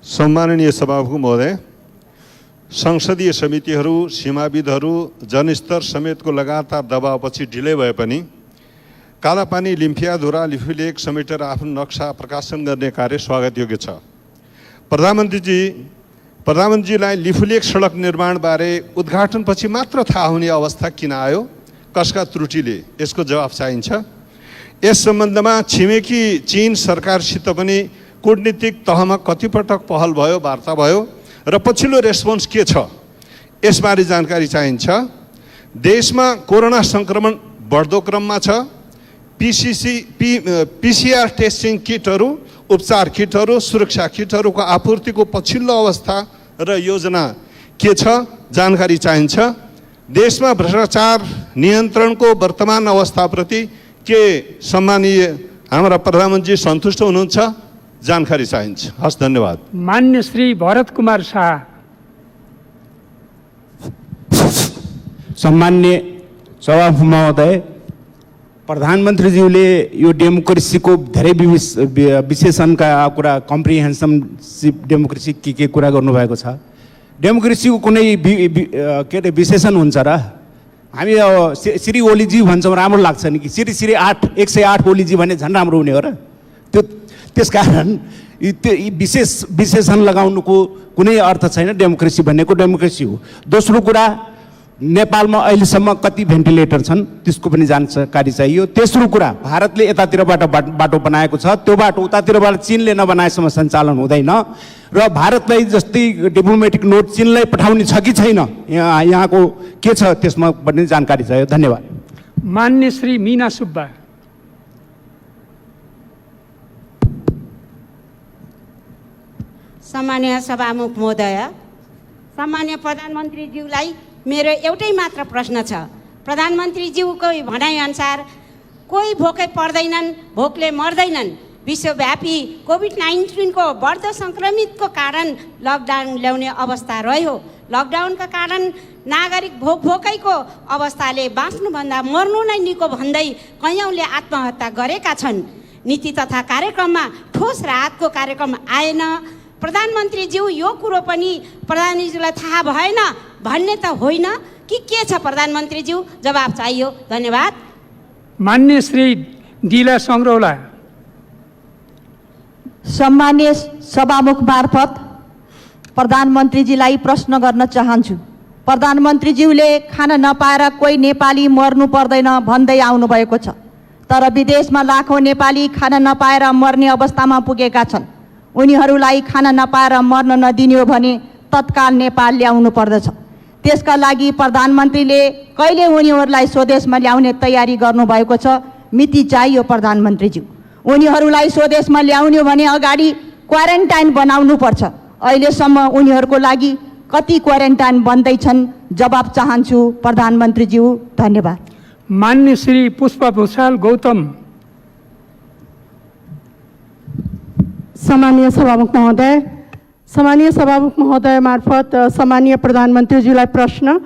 सम्माननीय सभामुख महोदय, संसदीय समितिहरू, सीमाविदहरू, जनस्तर समेतको लगातार दबावपछि ढिलै भए पनि कालापानी, लिम्फियाधुरा, लिफुलेक समेटेर आफ्नो नक्सा प्रकाशन गर्ने कार्य स्वागतयोग्य छ। प्रधानमन्त्रीजीलाई लिफुलेक सडक निर्माणबारे उद्घाटनपछि मात्र थाहा हुने अवस्था किन आयो? कसका त्रुटिले? यसको जवाफ चाहिन्छ। यस सम्बन्धमा छिमेकी चीन सरकारसित पनि कूटनीतिक तहमा कतिपटक पहल भयो, वार्ता भयो र पछिल्लो रेस्पोन्स के छ? यसबारे जानकारी चाहिन्छ। देशमा कोरोना सङ्क्रमण बढ्दो क्रममा छ। पीसीआर टेस्टिङ किटहरू, उपचार किटहरू, सुरक्षा किटहरूको आपूर्तिको पछिल्लो अवस्था र योजना के छ? जानकारी चाहिन्छ। देशमा भ्रष्टाचार नियन्त्रणको वर्तमान अवस्थाप्रति के सम्मानीय हाम्रा प्रधानमन्त्री सन्तुष्ट हुनुहुन्छ? जानकारी चाहिन्छ। हस्, धन्यवाद। मान्य श्री भरत कुमार शाह। सम्मान्य सभामुख महोदय, प्रधानमन्त्रीज्यूले यो डेमोक्रेसीको धेरै विशेषणका कुरा, कम्प्रिहेन्सिभ डेमोक्रेसी के कुरा गर्नुभएको छ। डेमोक्रेसीको कुनै के अरे विशेषण हुन्छ र? हामी श्री ओलीजी भन्छौँ, राम्रो लाग्छ नि कि श्री 108 ओलीजी भने झन् राम्रो हुने हो र? त्यसकारण त्यो विशेषण लगाउनुको कुनै अर्थ छैन। डेमोक्रेसी भनेको डेमोक्रेसी हो। दोस्रो कुरा, नेपालमा अहिलेसम्म कति भेन्टिलेटर छन् त्यसको पनि जानकारी चाहियो। तेस्रो कुरा, भारतले यतातिरबाट बाटो बनाएको छ, त्यो बाटो उतातिरबाट चीनले नबनाएसम्म सञ्चालन हुँदैन र भारतलाई जस्तै डिप्लोमेटिक नोट चीनलाई पठाउने छ कि छैन, यहाँको के छ त्यसमा पनि जानकारी चाहियो। धन्यवाद। मान्य श्री मीना सुब्बा। सम्मान्य सभामुख महोदय, सम्मान्य प्रधानमन्त्रीज्यूलाई मेरो एउटै मात्र प्रश्न छ। प्रधानमन्त्रीज्यूको भनाइअनुसार कोही भोकै पर्दैनन्, भोकले मर्दैनन्। विश्वव्यापी कोभिड-19 को बढ्दो सङ्क्रमितको कारण लकडाउन ल्याउने अवस्था रह्यो। लकडाउनका कारण नागरिक भोकैको अवस्थाले बाँच्नुभन्दा मर्नु नै निको भन्दै कैयौँले आत्महत्या गरेका छन्। नीति तथा कार्यक्रममा ठोस राहतको कार्यक्रम आएन। प्रधानमन्त्रीज्यू, यो कुरो पनि प्रधानमन्त्रीज्यूलाई थाहा भएन भन्ने त होइन कि के छ? प्रधानमन्त्रीज्यू, जवाब चाहियो। धन्यवाद। मान्य श्री दिला सङ्ग्रौला। सम्मान्य सभामुख मार्फत प्रधानमन्त्रीजीलाई प्रश्न गर्न चाहन्छु। प्रधानमन्त्रीज्यूले खान नपाएर कोही नेपाली मर्नु पर्दैन भन्दै आउनुभएको छ, तर विदेशमा लाखौँ नेपाली खान नपाएर मर्ने अवस्थामा पुगेका छन्। उनीहरूलाई खान नपाएर मर्न नदिने हो भने तत्काल नेपाल ल्याउनु पर्दछ। त्यसका लागि प्रधानमन्त्रीले कहिले उनीहरूलाई स्वदेशमा ल्याउने तयारी गर्नुभएको छ? मिति चाहियो प्रधानमन्त्रीज्यू। उनीहरूलाई स्वदेशमा ल्याउने हो भने अगाडि क्वारेन्टाइन बनाउनु पर्छ। अहिलेसम्म उनीहरूको लागि कति क्वारेन्टाइन बन्दैछन्? जवाब चाहन्छु प्रधानमन्त्रीज्यू। धन्यवाद। मान्य श्री पुष्प भूषाल गौतम। सम्मानीय सभामुख महोदय मार्फत सम्मानीय प्रधानमन्त्रीज्यूलाई प्रश्न।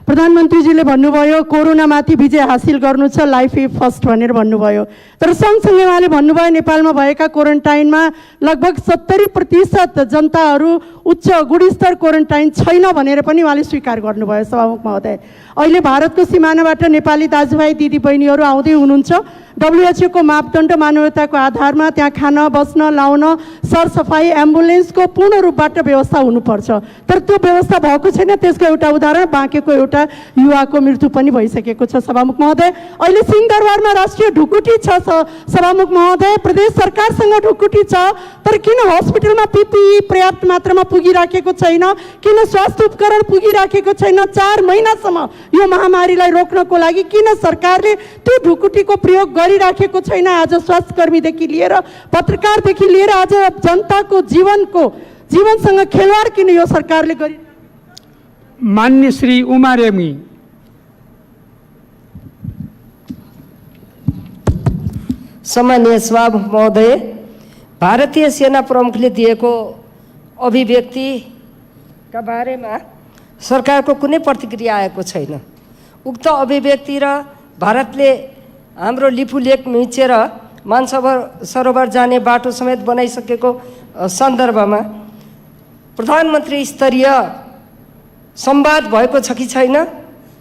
प्रधानमन्त्रीजीले भन्नुभयो कोरोनामाथि विजय हासिल गर्नु छ, लाइफ इज फर्स्ट भनेर भन्नुभयो। तर सँगसँगै उहाँले भन्नुभयो नेपालमा भएका क्वारेन्टाइनमा लगभग 70% जनताहरू उच्च गुणस्तर क्वारेन्टाइन छैन भनेर पनि उहाँले स्वीकार गर्नुभयो। सभामुख महोदय, अहिले भारतको सिमानाबाट नेपाली दाजुभाइ दिदीबहिनीहरू आउँदै हुनुहुन्छ। WHO को मापदण्ड मानवताको आधारमा त्यहाँ खान, बस्न, लाउन, सरसफाई, एम्बुलेन्सको पूर्ण रूपबाट व्यवस्था हुनुपर्छ। तर त्यो व्यवस्था भएको छैन। त्यसको एउटा उदाहरण बाँकेको एउटा युवाको मृत्यु पनि भइसकेको छ। सभामुख महोदय, अहिले सिंहदरबारमा राष्ट्रिय ढुकुटी छ। सभामुख महोदय, प्रदेश सरकारसँग ढुकुटी छ, तर किन हस्पिटलमा PPE पर्याप्त मात्रामा पुगिराखेको छैन? किन स्वास्थ्य उपकरण पुगिराखेको छैन? 4 महिनासम्म यो महामारीलाई रोक्नको लागि किन सरकारले त्यो ढुकुटीको प्रयोग गरिराखेको छैन? आज स्वास्थ्यकर्मीदेखि लिएर पत्रकारदेखि लिएर आज जनताको जीवनसँग खेलवाड किन यो सरकारले गरि? मान्य श्री उमा रेग्मी। सम्मानीय सभामुख महोदय, भारतीय सेना प्रमुखले दिएको अभिव्यक्तिका बारेमा सरकारको कुनै प्रतिक्रिया आएको छैन। उक्त अभिव्यक्ति र भारतले हाम्रो लिपुलेक मिचेर मानसरोवर जाने बाटो समेत बनाइसकेको सन्दर्भमा प्रधानमन्त्री स्तरीय संवाद भएको छ कि छैन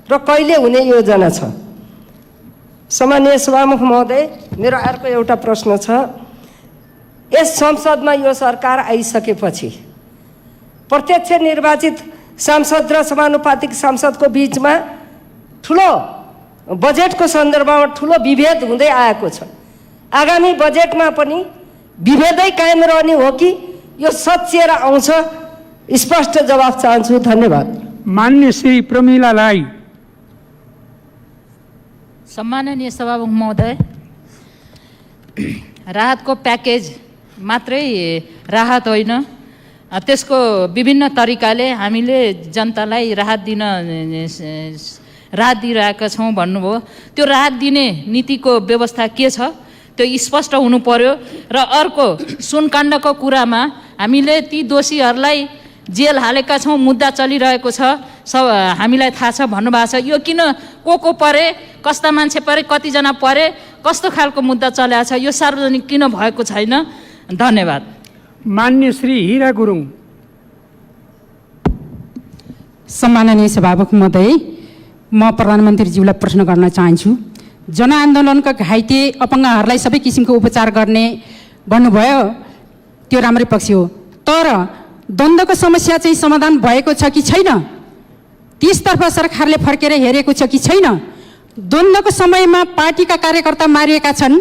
र कहिले हुने योजना छ? सम्माननीय सभामुख महोदय, मेरो अर्को एउटा प्रश्न छ। यस संसदमा यो सरकार आइसकेपछि प्रत्यक्ष निर्वाचित सांसद र समानुपातिक सांसदको बीचमा ठुलो बजेटको सन्दर्भमा ठुलो विभेद हुँदै आएको छ। आगामी बजेटमा पनि विभेदै कायम रहने हो कि यो सच्याएर आउँछ? स्पष्ट जवाफ चाहन्छु। धन्यवाद। मान्य श्री प्रमिला राई। सम्माननीय सभामुख महोदय, राहतको प्याकेज मात्रै राहत होइन, त्यसको विभिन्न तरिकाले हामीले जनतालाई राहत दिइरहेका छौँ भन्नुभयो। त्यो राहत दिने नीतिको व्यवस्था के छ त्यो स्पष्ट हुनु पर्यो। र अर्को सुनकाण्डको कुरामा हामीले ती दोषीहरूलाई जेल हालेका छौँ, मुद्दा चलिरहेको छ, हामीलाई थाहा छ भन्नुभएको छ। यो किन को परे, कस्ता मान्छे परे, कतिजना परे, कस्तो खालको मुद्दा चलेको छ, यो सार्वजनिक किन भएको छैन? धन्यवाद। मान्य श्री हिरा गुरुङ। सम्माननीय सभामुख महोदय, म प्रधानमन्त्रीज्यूलाई प्रश्न गर्न चाहन्छु। जनआन्दोलनका घाइते अपङ्गहरूलाई सबै किसिमको उपचार गर्ने भन्नुभयो, त्यो राम्रै पक्ष हो। तर द्वन्द्वको समस्या चाहिँ समाधान भएको छ कि छैन? त्यसतर्फ सरकारले फर्केर हेरेको छ कि छैन? द्वन्द्वको समयमा पार्टीका कार्यकर्ता मारिएका छन्,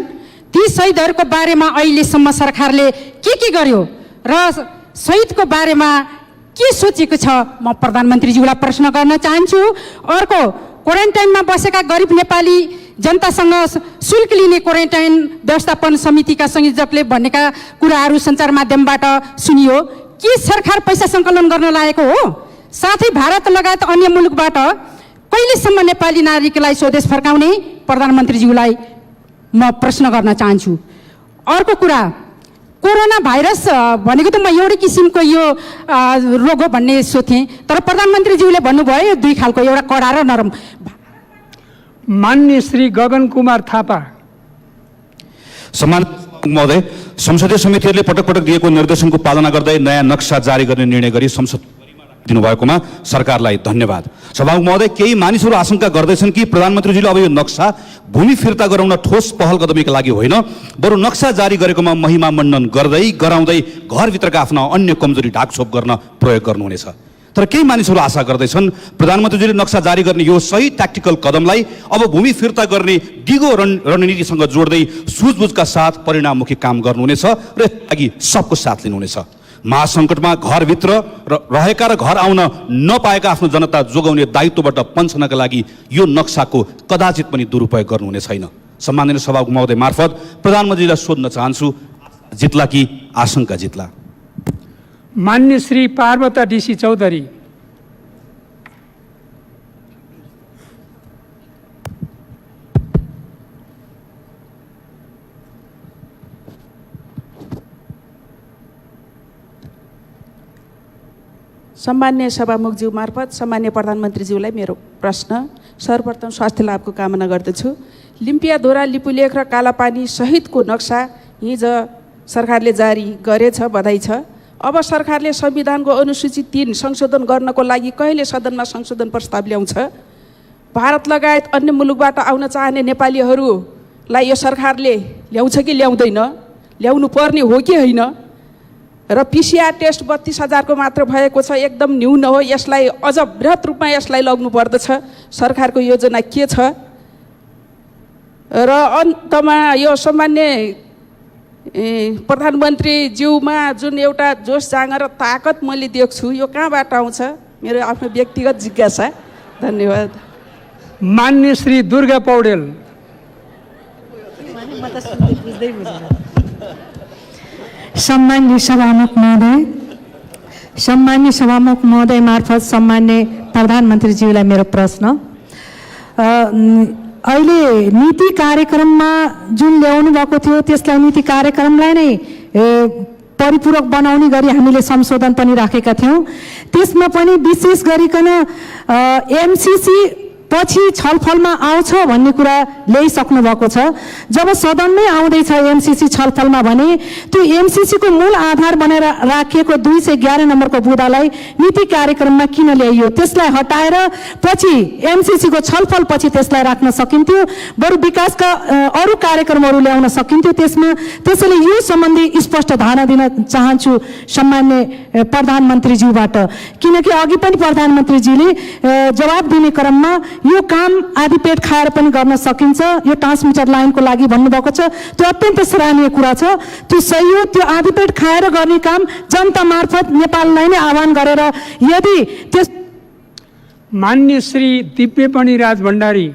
ती शहीदहरूको बारेमा अहिलेसम्म सरकारले के गर्यो र शहीदको बारेमा के सोचेको छ? म प्रधानमन्त्रीज्यूलाई प्रश्न गर्न चाहन्छु। अर्को, क्वारेन्टाइनमा बसेका गरिब नेपाली जनतासँग शुल्क लिने क्वारेन्टाइन व्यवस्थापन समितिका संयोजकले भनेका कुराहरू सञ्चार माध्यमबाट सुनियो। के सरकार पैसा सङ्कलन गर्न लागेको हो? साथै भारत लगायत अन्य मुलुकबाट कहिलेसम्म नेपाली नागरिकलाई स्वदेश फर्काउने? प्रधानमन्त्रीज्यूलाई म प्रश्न गर्न चाहन्छु। अर्को कुरा, कोरोना भाइरस भनेको त म एउटै किसिमको यो रोग हो भन्ने सोचेँ, तर प्रधानमन्त्रीज्यूले भन्नुभयो दुई खालको, एउटा कडा र नरम। मान्य श्री गगन कुमार थापा। सम्मान महोदय, संसदीय समितिहरूले पटक पटक दिएको निर्देशनको पालना गर्दै नयाँ नक्सा जारी गर्ने निर्णय गरी संसद दिनुभएकोमा सरकारलाई धन्यवाद। सभामुख महोदय, केही मानिसहरू आशंका गर्दैछन् कि प्रधानमन्त्रीजीले अब यो नक्सा भूमि फिर्ता गराउन ठोस पहल कदमीका लागि होइन, बरु नक्सा जारी गरेकोमा महिमा मण्डन गराउँदै घरभित्रका आफ्ना अन्य कमजोरी ढाकछोप गर्न प्रयोग गर्नुहुनेछ। तर केही मानिसहरू आशा गर्दैछन् प्रधानमन्त्रीजीले नक्सा जारी गर्ने यो सही ट्याक्टिकल कदमलाई अब भूमि फिर्ता गर्ने दिगो रणनीतिसँग जोड्दै सुझबुझका साथ परिणाममुखी काम गर्नुहुनेछ र यसलाई सबको साथ लिनुहुनेछ। महासङ्कटमा घरभित्र रहेका र घर आउन नपाएका आफ्नो जनता जोगाउने दायित्वबाट पन्छनका लागि यो नक्साको कदाचित पनि दुरुपयोग गर्नुहुने छैन। सम्माननीय सभामुख महोदय मार्फत प्रधानमन्त्रीलाई सोध्न चाहन्छु, जित्ला कि आशंका जित्ला? मान्य श्री पार्वता डीसी चौधरी। सम्मान्य सभामुखज्यू मार्फत सम्मान्य प्रधानमन्त्रीज्यूलाई मेरो प्रश्न। सर्वप्रथम स्वास्थ्य लाभको कामना गर्दछु। लिम्पियाधुरा, लिपुलेख र कालापानी सहितको नक्सा हिजो सरकारले जारी गरेछ, बधाई छ। अब सरकारले संविधानको अनुसूची 3 संशोधन गर्नको लागि कहिले सदनमा संशोधन प्रस्ताव ल्याउँछ? भारत लगायत अन्य मुलुकबाट आउन चाहने नेपालीहरूलाई यो सरकारले ल्याउँछ कि ल्याउँदैन? ल्याउनु पर्ने हो कि होइन? र पिसिआर टेस्ट 32,000 को मात्र भएको छ, एकदम न्यून हो। यसलाई अझ बृहत रूपमा यसलाई लग्नु पर्दछ। सरकारको योजना के छ? र अन्तमा यो सम्मान्य प्रधानमन्त्रीज्यूमा जुन एउटा जोस जाँगर र ताकत मैले देख्छु, यो कहाँबाट आउँछ? मेरो आफ्नो व्यक्तिगत जिज्ञासा। धन्यवाद। मान्य श्री दुर्गा पौडेल। सम्मान्य सभामुख महोदय मार्फत सम्मान्य प्रधानमन्त्रीज्यूलाई मेरो प्रश्न। अहिले नीति कार्यक्रममा जुन ल्याउनु भएको थियो त्यसलाई नीति कार्यक्रमलाई नै परिपूरक बनाउने गरी हामीले संशोधन पनि राखेका थियौँ। त्यसमा पनि विशेष गरिकन एमसीसी पछि छलफलमा आउँछ भन्ने कुरा ल्याइसक्नु भएको छ। जब सदनमै आउँदैछ एमसिसी छलफलमा भने त्यो एमसिसीको मूल आधार बनाएर राखिएको 211 नम्बरको बुँदालाई नीति कार्यक्रममा किन ल्याइयो? त्यसलाई हटाएर पछि एमसिसीको छलफल पछि त्यसलाई राख्न सकिन्थ्यो, बरु विकासका अरू कार्यक्रमहरू ल्याउन सकिन्थ्यो त्यसमा। त्यसैले यो सम्बन्धी स्पष्ट धारणा दिन चाहन्छु सम्मान्य प्रधानमन्त्रीज्यूबाट, किनकि अघि पनि प्रधानमन्त्रीजीले जवाब दिने क्रममा यो काम आधी पेट खाएर पनि गर्न सकिन्छ, यो ट्रान्समिटर लाइनको लागि भन्नुभएको छ, त्यो अत्यन्त सराहनीय कुरा छ। त्यो सही हो, त्यो आधी पेट खाएर गर्ने काम जनता मार्फत नेपाललाई नै आह्वान गरेर यदि त्यस मान्य श्री दिव्यमणि राज भण्डारी।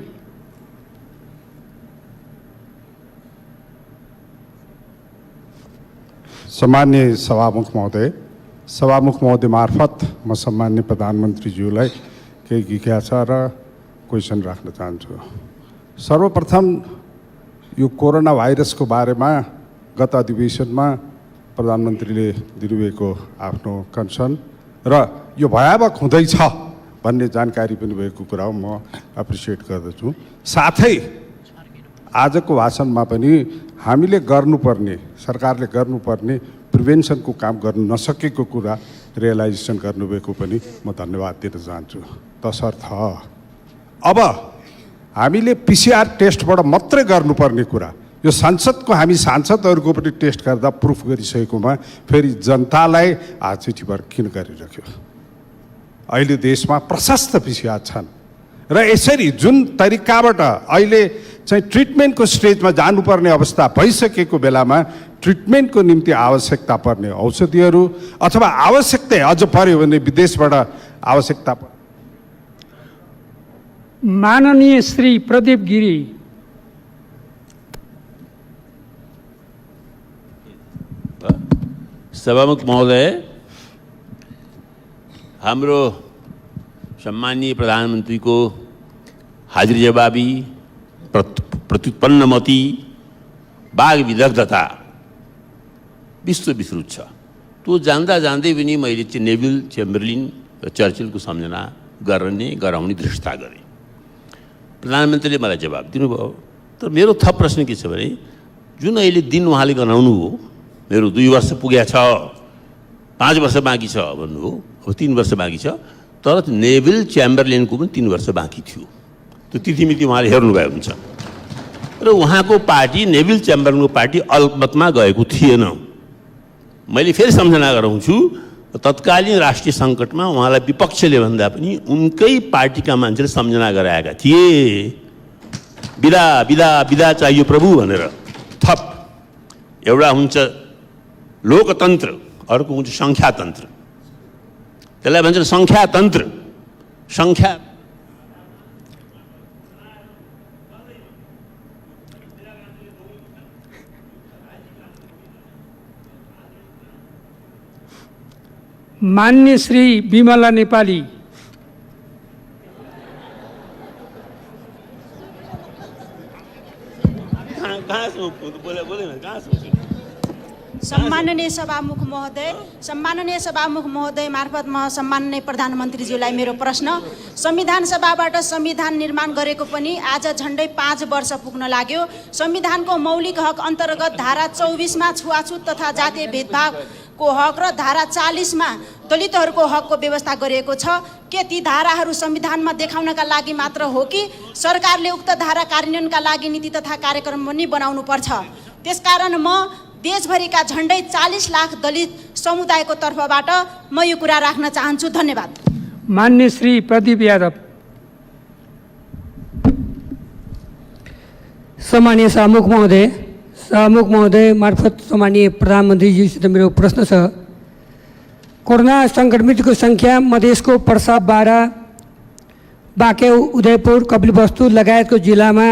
सम्मान्य सभामुख महोदय मार्फत म सम्मान्य प्रधानमन्त्रीज्यूलाई केही जिज्ञासा र क्वेसन राख्न चाहन्छु। सर्वप्रथम यो कोरोना भाइरसको बारेमा गत अधिवेशनमा प्रधानमन्त्रीले दिनुभएको आफ्नो कन्सर्न र यो भयावह हुँदैछ भन्ने जानकारी पनि भएको कुरा हो, म एप्रिसिएट गर्दछु। साथै आजको भाषणमा पनि हामीले गर्नुपर्ने, सरकारले गर्नुपर्ने प्रिभेन्सनको काम गर्न नसकेको कुरा रियलाइजेसन गर्नुभएको पनि म धन्यवाद दिन चाहन्छु। तसर्थ अब हामीले पिसिआर टेस्टबाट मात्रै गर्नुपर्ने कुरा, यो संसदको हामी सांसदहरूको पनि टेस्ट गर्दा प्रुफ गरिसकेकोमा फेरि जनतालाई आचिठीबाट किन गरिराख्यो? अहिले देशमा प्रशस्त पिसिआर छन् र यसरी जुन तरिकाबाट अहिले चाहिँ ट्रिटमेन्टको स्टेजमा जानुपर्ने अवस्था भइसकेको बेलामा ट्रिटमेन्टको निम्ति आवश्यकता पर्ने औषधिहरू अथवा आवश्यकता अझ पर्यो भने विदेशबाट आवश्यकता माननीय श्री प्रदीप गिरी। सभामुख महोदय, हाम्रो सम्मानीय प्रधानमन्त्रीको हाजिर जवाबी, प्रत्युत्पन्नमती, वाग विदग्धता विश्व विश्रुत छ। त्यो जान्दा जान्दै पनि मैले चाहिँ नेभिल चेम्बरलिन र चर्चिलको सम्झना गराउने दृष्टता गरेँ। प्रधानमन्त्रीले मलाई जवाब दिनुभयो। तर मेरो थप प्रश्न के छ भने, जुन अहिले दिन उहाँले गनाउनु हो, मेरो 2 वर्ष पुगेको छ, 5 वर्ष बाँकी छ भन्नुभयो, अब 3 वर्ष बाँकी छ, तर नेभिल च्याम्बरलेनको पनि 3 वर्ष बाँकी थियो। त्यो तिथिमिति उहाँले हेर्नुभयो हुन्छ र उहाँको पार्टी नेभिल च्याम्बरलेनको पार्टी अल्पमतमा गएको थिएन। मैले फेरि सम्झना गराउँछु, तत्कालीन राष्ट्रिय सङ्कटमा उहाँलाई विपक्षले भन्दा पनि उनकै पार्टीका मान्छेले सम्झना गराएका थिए, बिदा बिदा बिदा चाहियो प्रभु भनेर। थप एउटा हुन्छ लोकतन्त्र, अर्को हुन्छ सङ्ख्यातन्त्र। त्यसलाई भन्छ सङ्ख्यातन्त्र। सङ्ख्या मान्य श्री विमला नेपाली। सम्माननीय सभामुख महोदय मार्फत म सम्माननीय प्रधानमन्त्रीज्यूलाई मेरो प्रश्न, संविधान सभाबाट संविधान निर्माण गरेको पनि आज झन्डै 5 वर्ष पुग्न लाग्यो। संविधानको मौलिक हक अन्तर्गत धारा 24 मा छुवाछुत तथा जातीय भेदभावको हक र धारा 40 मा दलितहरूको हकको व्यवस्था गरिएको छ। के ती धाराहरू संविधानमा देखाउनका लागि मात्र हो कि सरकारले उक्त धारा कार्यान्वयनका लागि नीति तथा कार्यक्रम पनि बनाउनु पर्छ? त्यसकारण म देशभरिका झन्डै 40 लाख दलित समुदायको तर्फबाट म यो कुरा राख्न चाहन्छु। धन्यवाद। मान्य श्री प्रदीप यादव। सम्मानीय सभामुख महोदय मार्फत सम्मानीय प्रधानमन्त्रीजीसित मेरो प्रश्न छ। कोरोना सङ्क्रमितको सङ्ख्या मधेसको पर्सा, बारा, बाँके, उदयपुर, कपिलवस्तु लगायतको जिल्लामा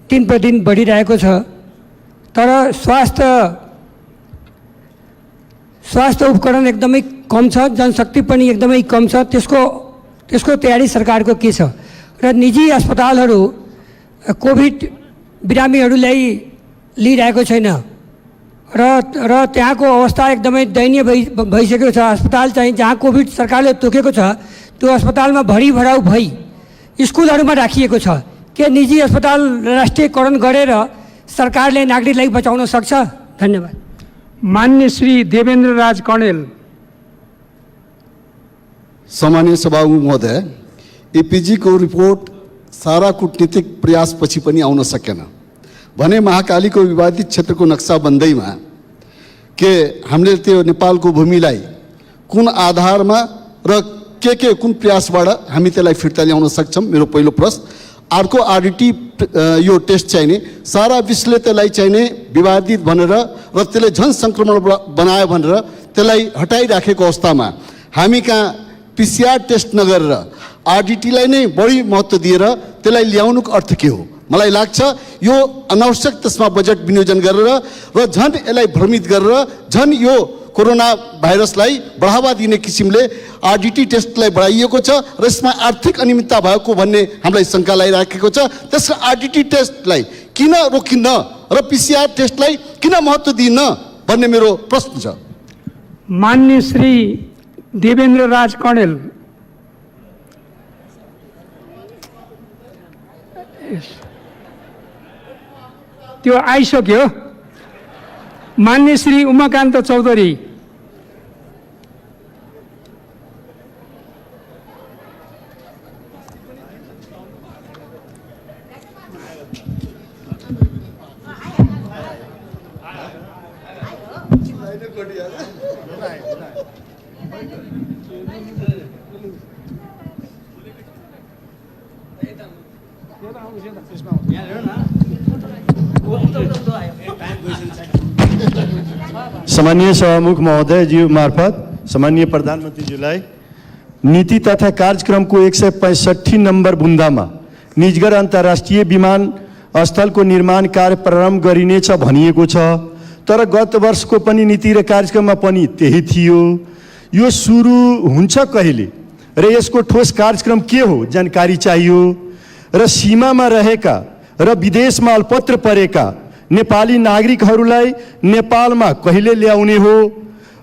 दिन प्रतिदिन बढिरहेको छ। तर स्वास्थ्य उपकरण एकदमै कम छ, जनशक्ति पनि एकदमै कम छ। त्यसको तयारी सरकारको के छ? र निजी अस्पतालहरू कोभिड बिरामीहरूलाई लिइरहेको छैन र त्यहाँको अवस्था एकदमै दयनीय भइसकेको छ। अस्पताल चाहिँ जहाँ कोभिड सरकारले तोकेको छ त्यो अस्पतालमा भरिभराउ भई स्कुलहरूमा राखिएको छ। के निजी अस्पताल राष्ट्रियकरण गरेर सरकारले नागरिकलाई बचाउन सक्छ? धन्यवाद। मान्य श्री देवेन्द्र राज कणेल। सम्मानीय सभामुख महोदय, एपीजीको रिपोर्ट सारा कूटनीतिक प्रयासपछि पनि आउन सकेन भने महाकालीको विवादित क्षेत्रको नक्सा बन्दैमा के हामीले त्यो नेपालको भूमिलाई कुन आधारमा र के कुन प्रयासबाट हामी त्यसलाई फिर्ता ल्याउन सक्छौँ? मेरो पहिलो प्रश्न। अर्को आरडीटी यो टेस्ट चाहिने सारा विश्वले त्यसलाई चाहिने विवादित भनेर र त्यसले झन् सङ्क्रमण बनायो भनेर त्यसलाई हटाइराखेको अवस्थामा हामी कहाँ पिसिआर टेस्ट नगरेर आरडीटीलाई नै बढी महत्त्व दिएर त्यसलाई ल्याउनुको अर्थ के हो? मलाई लाग्छ यो अनावश्यक त्यसमा बजेट विनियोजन गरेर र झन् यसलाई भ्रमित गरेर झन् यो कोरोना भाइरसलाई बढावा दिने किसिमले आरडीटी टेस्टलाई बढाइएको छ र यसमा आर्थिक अनियमितता भएको भन्ने हामीलाई शङ्का लागिराखेको छ। त्यसको आरडीटी टेस्टलाई किन रोकिन्न र पिसिआर टेस्टलाई किन महत्त्व दिन्न भन्ने मेरो प्रश्न छ। मान्य श्री देवेन्द्र राज कणेल। त्यो आइसक्यो। मान्य श्री उमाकान्त चौधरी। सम्मानीय सभामुख महोदयज्यू मार्फत सम्मानीय प्रधानमन्त्रीज्यूलाई नीति तथा कार्यक्रमको 165 नम्बर बुन्दामा निजगढ अन्तर्राष्ट्रिय विमानस्थलको निर्माण कार्य प्रारम्भ गरिनेछ भनिएको छ, तर गत वर्षको पनि नीति र कार्यक्रममा पनि त्यही थियो। यो सुरु हुन्छ कहिले र यसको ठोस कार्यक्रम के हो जानकारी चाहियो र सीमामा रहेका र विदेशमा अल्पत्र परेका नेपाली नागरिकहरूलाई नेपालमा कहिले ल्याउने हो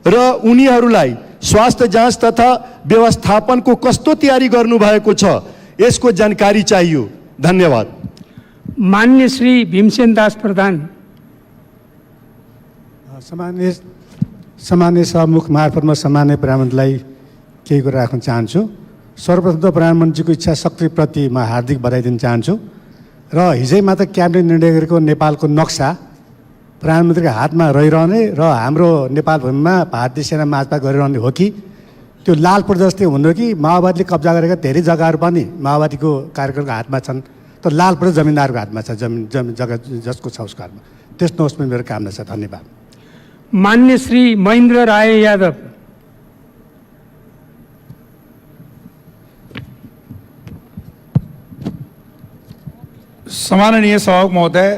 र उनीहरूलाई स्वास्थ्य जाँच तथा व्यवस्थापनको कस्तो तयारी गर्नुभएको छ यसको जानकारी चाहियो। धन्यवाद। मान्य श्री भीमसेन दास प्रधान। सम्मान्य सभामुख मार्फत म सम्मान्य प्रधानमन्त्रीलाई केही कुरा राख्न चाहन्छु। सर्वप्रथम त प्रधानमन्त्रीको इच्छा शक्तिप्रति म हार्दिक बधाई दिन चाहन्छु र हिजै मात्र क्याबिनेट निर्णय गरेको नेपालको नक्सा प्रधानमन्त्रीको हातमा रहिरहने र हाम्रो नेपाल भूमिमा भारतीय सेना मार्चपात गरिरहने हो कि त्यो लालपुर जस्तै हुनु कि माओवादीले कब्जा गरेका धेरै जग्गाहरू पनि माओवादीको कार्यक्रमको हातमा छन्, तर लालपुर जमिनदारको हातमा छ, जमिन जग्गा जसको छ उसको हातमा। त्यस नहोस् मेरो कामना छ। धन्यवाद। मान्य श्री महेन्द्र राय यादव। सम्माननीय सभामुख महोदय,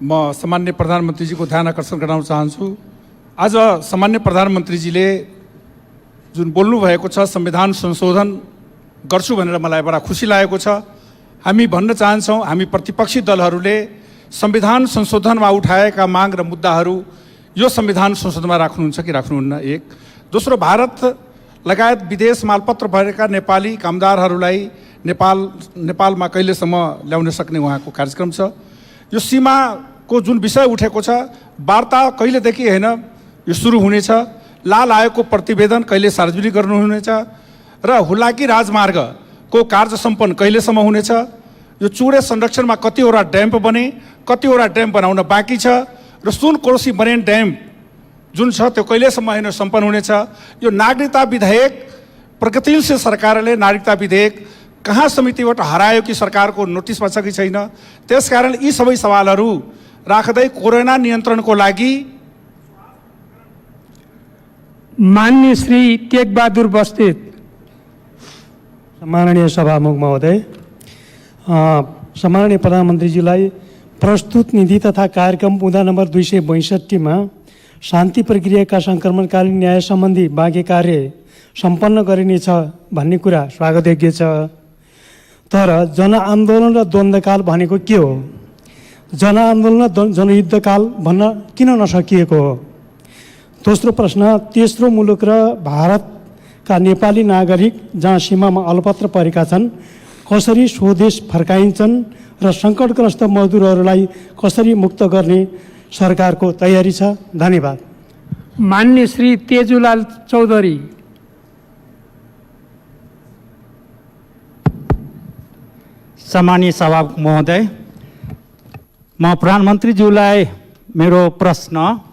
म सम्मान्य प्रधानमन्त्रीजीको ध्यान आकर्षण गराउन चाहन्छु। आज सम्मान्य प्रधानमन्त्रीजीले जुन बोल्नु भएको छ संविधान संशोधन गर्छु भनेर मलाई बडा खुसी लागेको छ। हामी भन्न चाहन्छौँ हामी प्रतिपक्षी दलहरूले संविधान संशोधनमा उठाएका माग र मुद्दाहरू यो संविधान संशोधनमा राख्नुहुन्छ कि राख्नुहुन्न? एक। दोस्रो, भारत लगायत विदेशमा अल्पत्र भएका नेपाली कामदारहरूलाई नेपालमा कहिलेसम्म ल्याउन सक्ने उहाँको कार्यक्रम छ? यो सीमाको जुन विषय उठेको छ वार्ता कहिलेदेखि होइन यो सुरु हुनेछ? लाल आयोगको प्रतिवेदन कहिले सार्वजनिक गर्नुहुनेछ र हुलाकी राजमार्गको कार्य सम्पन्न कहिलेसम्म हुनेछ? यो चुडे संरक्षणमा कतिवटा ड्याम्प बने, कतिवटा ड्याम्प बनाउन बाँकी छ र सुनकोशी मरेन ड्याम जुन छ त्यो कहिलेसम्म होइन सम्पन्न हुनेछ? यो नागरिकता विधेयक प्रगतिशील सरकारले नागरिकता विधेयक कहाँ समितिबाट हरायो कि सरकारको नोटिसमा छ कि छैन? त्यसकारण यी सबै सवालहरू राख्दै कोरोना नियन्त्रणको लागि मान्य श्री टेकबहादुर बस्नेत। सम्माननीय सभामुख महोदय, सम्माननीय प्रधानमन्त्रीजीलाई प्रस्तुत नीति तथा कार्यक्रम मुद्दा नम्बर 262मा शान्ति प्रक्रियाका सङ्क्रमणकालीन न्याय सम्बन्धी बाँकी कार्य सम्पन्न गरिनेछ भन्ने कुरा स्वागतयोग्य छ, तर जनआन्दोलन र द्वन्द्वकाल भनेको के हो? जनआन्दोलन र जनयुद्धकाल भन्न किन नसकिएको हो? दोस्रो प्रश्न, तेस्रो मुलुक र भारत का नेपाली नागरिक जहाँ सीमामा अलपत्र परेका छन् कसरी स्वदेश फर्काइन्छन् र सङ्कटग्रस्त मजदुरहरूलाई कसरी मुक्त गर्ने सरकारको तयारी छ? धन्यवाद। मान्य श्री तेजुलाल चौधरी। सम्मानीय सभामुख महोदय, म प्रधानमन्त्रीज्यूलाई मेरो प्रश्न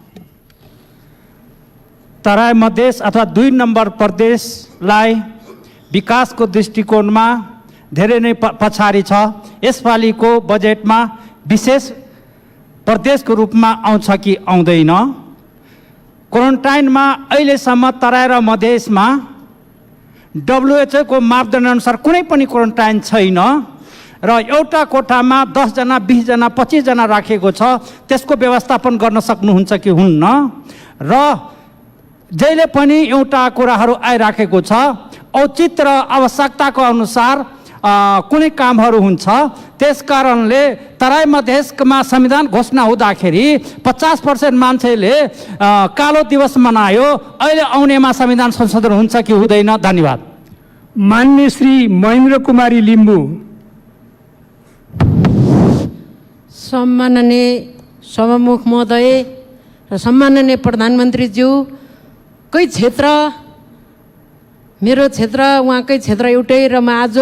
तराई मधेस अथवा 2 नम्बर प्रदेशलाई विकासको दृष्टिकोणमा धेरै नै पछाडि छ। यसपालिको बजेटमा विशेष प्रदेशको रूपमा आउँछ कि आउँदैन? क्वारेन्टाइनमा अहिलेसम्म तराई र मधेसमा WHO को मापदण्ड अनुसार कुनै पनि क्वारेन्टाइन छैन र एउटा कोठामा 10 जना 20 जना 25 जना राखेको छ। त्यसको व्यवस्थापन गर्न सक्नुहुन्छ कि हुन्न? र जहिले पनि एउटा कुराहरू आइराखेको छ, औचित्य र आवश्यकताको अनुसार कुनै कामहरू हुन्छ। त्यसकारणले तराई मधेसमा संविधान घोषणा हुँदाखेरि 50% मान्छेले कालो दिवस मनायो। अहिले आउनेमा संविधान संशोधन हुन्छ कि हुँदैन? धन्यवाद। मान्य श्री महेन्द्र कुमारी लिम्बू। सम्माननीय सभामुख महोदय र सम्माननीय प्रधानमन्त्रीज्यू, कै क्षेत्र मेरो क्षेत्र उहाँकै क्षेत्र एउटै र म आज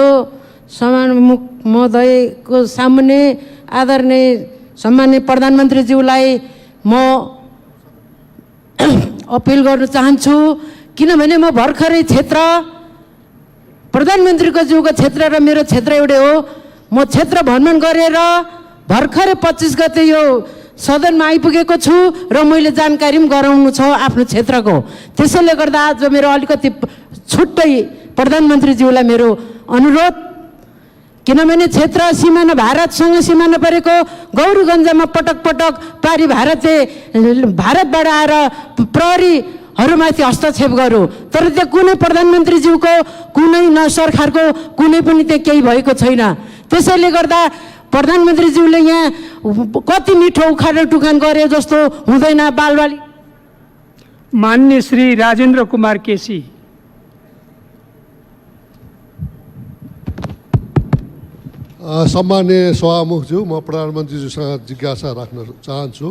सभामुख महोदयको सामुन्ने आदरणीय सम्माननीय प्रधानमन्त्रीज्यूलाई म अपिल गर्न चाहन्छु, किनभने म भर्खरै क्षेत्र प्रधानमन्त्रीको ज्यूको क्षेत्र र मेरो क्षेत्र एउटै हो। म क्षेत्र भ्रमण गरेर भर्खरै 25 गते यो सदनमा आइपुगेको छु र मैले जानकारी पनि गराउनु छ आफ्नो क्षेत्रको। त्यसैले गर्दा आज मेरो अलिकति छुट्टै प्रधानमन्त्रीज्यूलाई मेरो अनुरोध, किनभने क्षेत्र सिमाना भारतसँग सिमाना परेको गौरीगञ्जमा पटक पटक पारी भारतबाट आएर प्रहरीहरूमाथि हस्तक्षेप गर्यो, तर त्यो कुनै प्रधानमन्त्रीज्यूको कुनै न सरकारको कुनै पनि त्यहाँ केही भएको छैन। त्यसैले गर्दा प्रधानमन्त्रीज्यूले यहाँ कति मिठो उखान टुखान गरे जस्तो हुँदैन। बालबाली। मान्य श्री राजेन्द्र कुमार केसी। सम्मानीय सभामुखज्यू, म प्रधानमन्त्रीज्यूसँग जिज्ञासा राख्न चाहन्छु।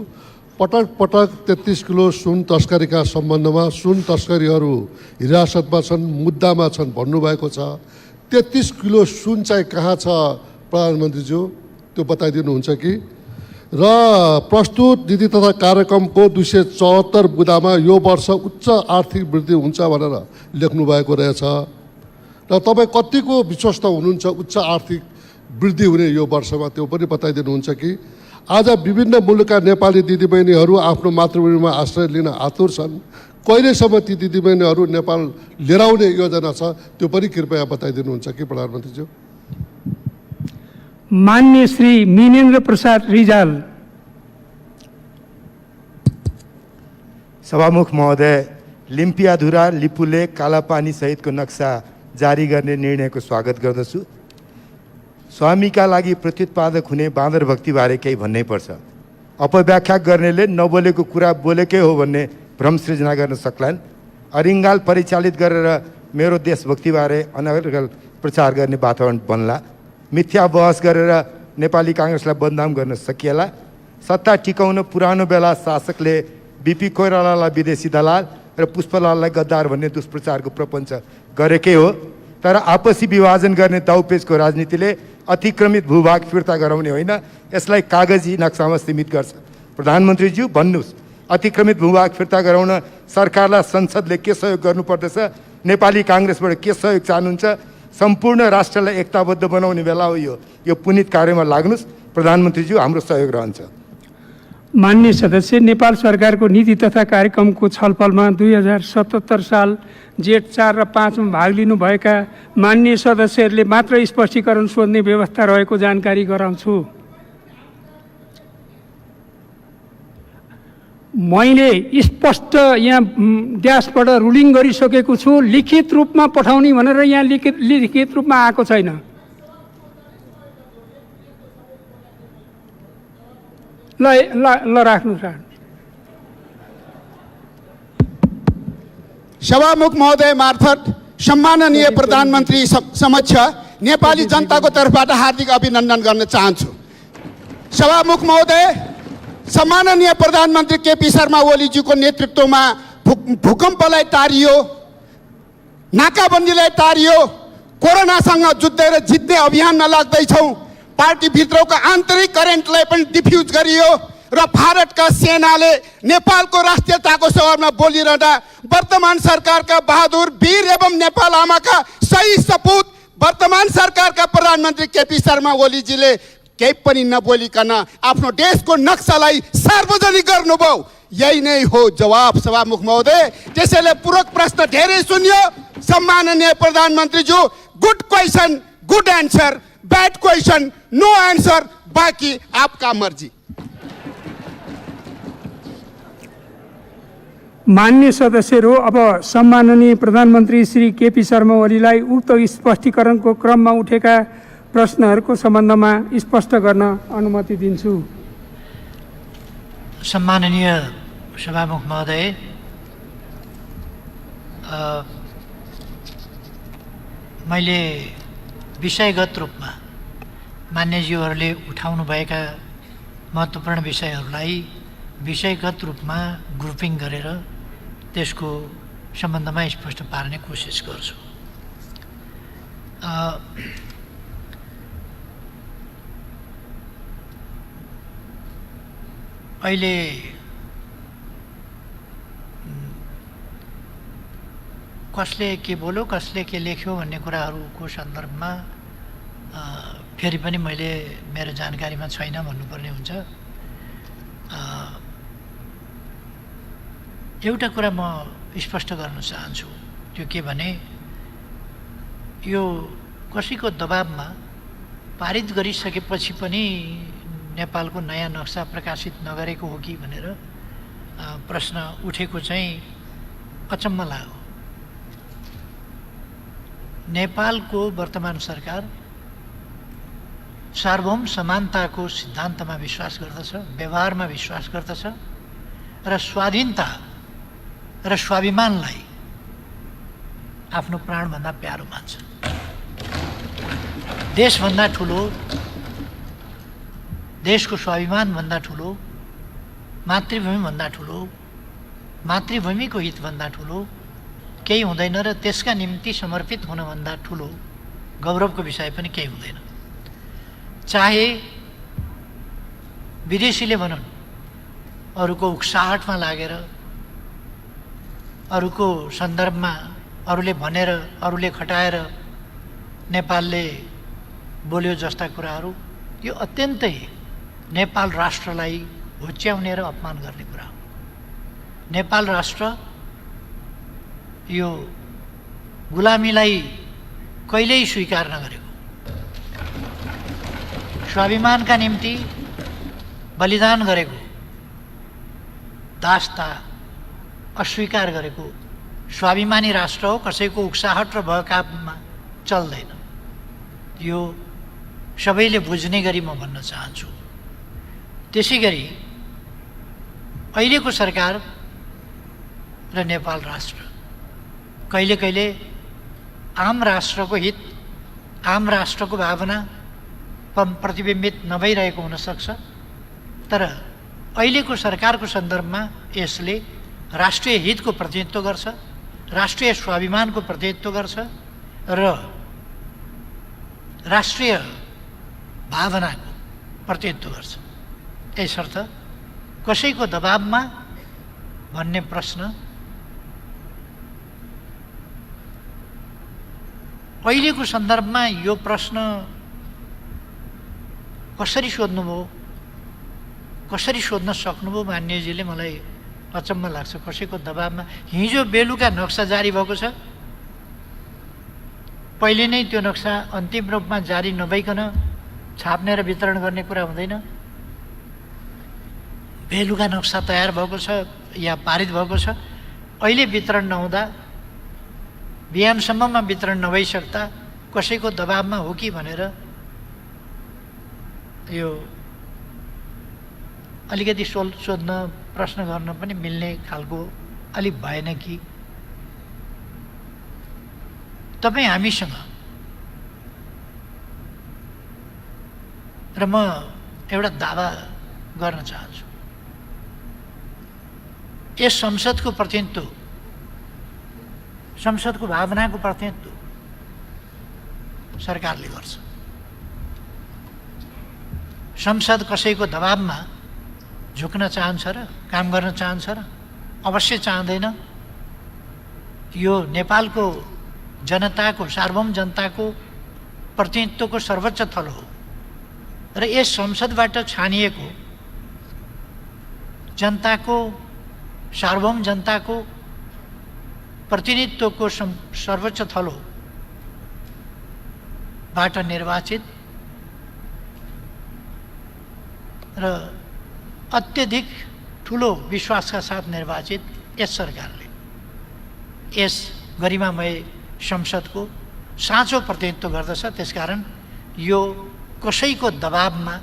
पटक पटक 33 किलो सुन तस्करीका सम्बन्धमा सुन तस्करीहरू हिरासतमा छन्, मुद्दामा छन् भन्नुभएको छ। 33 किलो सुन चाहिँ कहाँ छ प्रधानमन्त्रीज्यू, त्यो बताइदिनुहुन्छ कि? र प्रस्तुत नीति तथा कार्यक्रमको 274 बुँदामा यो वर्ष उच्च आर्थिक वृद्धि हुन्छ भनेर लेख्नु भएको रहेछ र तपाईँ कतिको विश्वस्त हुनुहुन्छ उच्च आर्थिक वृद्धि हुने यो वर्षमा, त्यो पनि बताइदिनुहुन्छ कि? आज विभिन्न मुलुकका नेपाली दिदीबहिनीहरू आफ्नो मातृभूमिमा आश्रय लिन आतुर छन्। कहिलेसम्म ती दिदीबहिनीहरू नेपाल लिएर आउने योजना छ, त्यो पनि कृपया बताइदिनुहुन्छ कि प्रधानमन्त्रीज्यू? मान्य श्री मिनेन्द्र प्रसाद रिजाल। सभामुख महोदय, लिम्पियाधुरा लिपुले कालापानी सहितको नक्सा जारी गर्ने निर्णयको स्वागत गर्दछु। स्वामीका लागि प्रत्युत्पादक हुने बाँदर भक्तिबारे केही भन्नै पर्छ। अपव्याख्या गर्नेले नबोलेको कुरा बोलेकै हो भन्ने भ्रम सृजना गर्न सक्लान्। अरिङ्गाल परिचालित गरेर मेरो देशभक्तिबारे अनर्गल प्रचार गर्ने वातावरण बन्ला। मिथ्या बहस गरेर नेपाली काङ्ग्रेसलाई बदनाम गर्न सकिएला। सत्ता टिकाउन पुरानो बेला शासकले बिपी कोइरालालाई विदेशी दलाल र पुष्पलाललाई गद्दार भन्ने दुष्प्रचारको प्रपञ्च गरेकै हो। तर आपसी विभाजन गर्ने दाउपेचको राजनीतिले अतिक्रमित भूभाग फिर्ता गराउने होइन, यसलाई कागजी नक्सामा सीमित गर्छ। प्रधानमन्त्रीज्यू भन्नुहोस्, अतिक्रमित भूभाग फिर्ता गराउन सरकारलाई संसदले के सहयोग गर्नुपर्दछ? नेपाली काङ्ग्रेसबाट के सहयोग चाहनुहुन्छ? सम्पूर्ण राष्ट्रलाई एकताबद्ध बनाउने बेला हो यो पुनित कार्यमा लाग्नुहोस्। प्रधानमन्त्रीज्यू, हाम्रो सहयोग रहन्छ। मान्य सदस्य, नेपाल सरकारको नीति तथा कार्यक्रमको छलफलमा 2077 साल जेठ 4 र 5 मा भाग लिनुभएका मान्य सदस्यहरूले मात्र स्पष्टीकरण सोध्ने व्यवस्था रहेको जानकारी गराउँछु। मैले स्पष्ट यहाँ ड्यासबाट रुलिङ गरिसकेको छु, लिखित रूपमा पठाउने भनेर यहाँ लिखित रूपमा आएको छैन। ल राख्नुहोस्। सभामुख महोदय मार्फत सम्माननीय प्रधानमन्त्री समक्ष नेपाली जनताको तर्फबाट हार्दिक अभिनन्दन गर्न चाहन्छु। सभामुख महोदय, सम्माननीय प्रधानमन्त्री केपी शर्मा ओलीज्यूको नेतृत्वमा भूकम्पलाई तारियो, नाकाबन्दीलाई तारियो, कोरोनासँग जुझ्दै जित्ने अभियानमा लाग्दैछौँ, पार्टीभित्रको आन्तरिक करेन्टलाई पनि डिफ्युज गरियो र भारतका सेनाले नेपालको राष्ट्रियताको सवालमा बोलिरहँदा वर्तमान सरकारका बहादुर वीर एवं नेपाल आमाका सही सपूत वर्तमान सरकारका प्रधानमन्त्री केपी शर्मा ओलीजीले केही पनि नबोलिकन आफ्नो देशको नक्सालाई सार्वजनिक गर्नुभयो। यही नै हो जवाब सभामुख महोदय। त्यसैले पूरक प्रश्न धेरै सुनियो। सम्माननीय प्रधानमन्त्रीज्यू, good question good answer, bad question no answer, बाँकी आपका मर्जी। मान्य सदस्यहरू, अब सम्माननीय प्रधानमन्त्री श्री केपी शर्मा ओलीलाई उक्त स्पष्टीकरणको क्रममा उठेका प्रश्नहरूको सम्बन्धमा स्पष्ट गर्न अनुमति दिन्छु। सम्माननीय सभामुख महोदय, मैले विषयगत रूपमा मान्यज्यूहरूले उठाउनुभएका महत्त्वपूर्ण विषयहरूलाई विषयगत रूपमा ग्रुपिङ गरेर त्यसको सम्बन्धमा स्पष्ट पार्ने कोसिस गर्छु। अहिले कसले के बोल्यो, कसले के लेख्यो भन्ने कुराहरूको सन्दर्भमा फेरि पनि मैले मेरो जानकारीमा छैन भन्नुपर्ने हुन्छ। एउटा कुरा म स्पष्ट गर्न चाहन्छु, त्यो के भने यो कसैको दबाबमा पारित गरिसकेपछि पनि नेपालको नयाँ नक्सा प्रकाशित नगरेको हो कि भनेर प्रश्न उठेको चाहिँ अचम्म लाग्यो। नेपालको वर्तमान सरकार सार्वभौम समानताको सिद्धान्तमा विश्वास गर्दछ, व्यवहारमा विश्वास गर्दछ र स्वाधीनता र स्वाभिमानलाई आफ्नो प्राणभन्दा प्यारो मान्छ। देशभन्दा ठुलो, देशको स्वाभिमानभन्दा ठुलो, मातृभूमिभन्दा ठुलो, मातृभूमिको हितभन्दा ठुलो केही हुँदैन र त्यसका निम्ति समर्पित हुनभन्दा ठुलो गौरवको विषय पनि केही हुँदैन। चाहे विदेशीले भनौँ अरूको उक्साहटमा लागेर, अरूको सन्दर्भमा अरूले भनेर, अरूले खटाएर नेपालले बोल्यो जस्ता कुराहरू, यो अत्यन्तै नेपाल राष्ट्रलाई होच्याउने र अपमान गर्ने कुरा हो। नेपाल राष्ट्र यो गुलामीलाई कहिल्यै स्वीकार नगरेको, स्वाभिमानका निम्ति बलिदान गरेको, दासता अस्वीकार गरेको स्वाभिमानी राष्ट्र हो। कसैको उक्साहट र बहकावमा चल्दैन। यो सबैले बुझ्ने गरी म भन्न चाहन्छु। त्यसै गरी अहिलेको सरकार र नेपाल राष्ट्र कहिले कहिले आम राष्ट्रको हित, आम राष्ट्रको भावना प्रतिबिम्बित नभइरहेको हुनसक्छ, तर अहिलेको सरकारको सन्दर्भमा यसले राष्ट्रिय हितको प्रतिनिधित्व गर्छ, राष्ट्रिय स्वाभिमानको प्रतिनिधित्व गर्छ र राष्ट्रिय भावनाको प्रतिनिधित्व गर्छ। यसर्थ कसैको दबाबमा भन्ने प्रश्न अहिलेको सन्दर्भमा यो प्रश्न कसरी सोध्नुभयो, कसरी सोध्न सक्नुभयो मान्यजीले, मलाई अचम्म लाग्छ। कसैको दबाबमा हिजो बेलुका नक्सा जारी भएको छ, पहिले नै त्यो नक्सा अन्तिम रूपमा जारी नभइकन छाप्ने र वितरण गर्ने कुरा हुँदैन। बेलुका नक्सा तयार भएको छ या पारित भएको छ, अहिले वितरण नहुँदा, बिहानसम्ममा वितरण नभइसक्दा कसैको दबाबमा हो कि भनेर यो अलिकति सोध्न, प्रश्न गर्न पनि मिल्ने खालको अलिक भएन कि? तपाईँ हामीसँग र म एउटा दावा गर्न चाहन्छु, यस संसदको प्रतिनिधित्व, संसदको भावनाको प्रतिनिधित्व सरकारले गर्छ। संसद कसैको दबाबमा झुक्न चाहन्छ र काम गर्न चाहन्छ र? अवश्य चाहँदैन। यो नेपालको जनताको, सार्वभौम जनताको प्रतिनिधित्वको सर्वोच्च थलो हो र यस संसदबाट छानिएको जनताको, सार्वभौम जनताको प्रतिनिधित्वको सर्वोच्च थलो बाट निर्वाचित र अत्यधिक ठुलो विश्वासका साथ निर्वाचित यस सरकारले यस गरिमामय संसदको साँचो प्रतिनिधित्व गर्दछ। त्यसकारण यो कसैको दबाबमा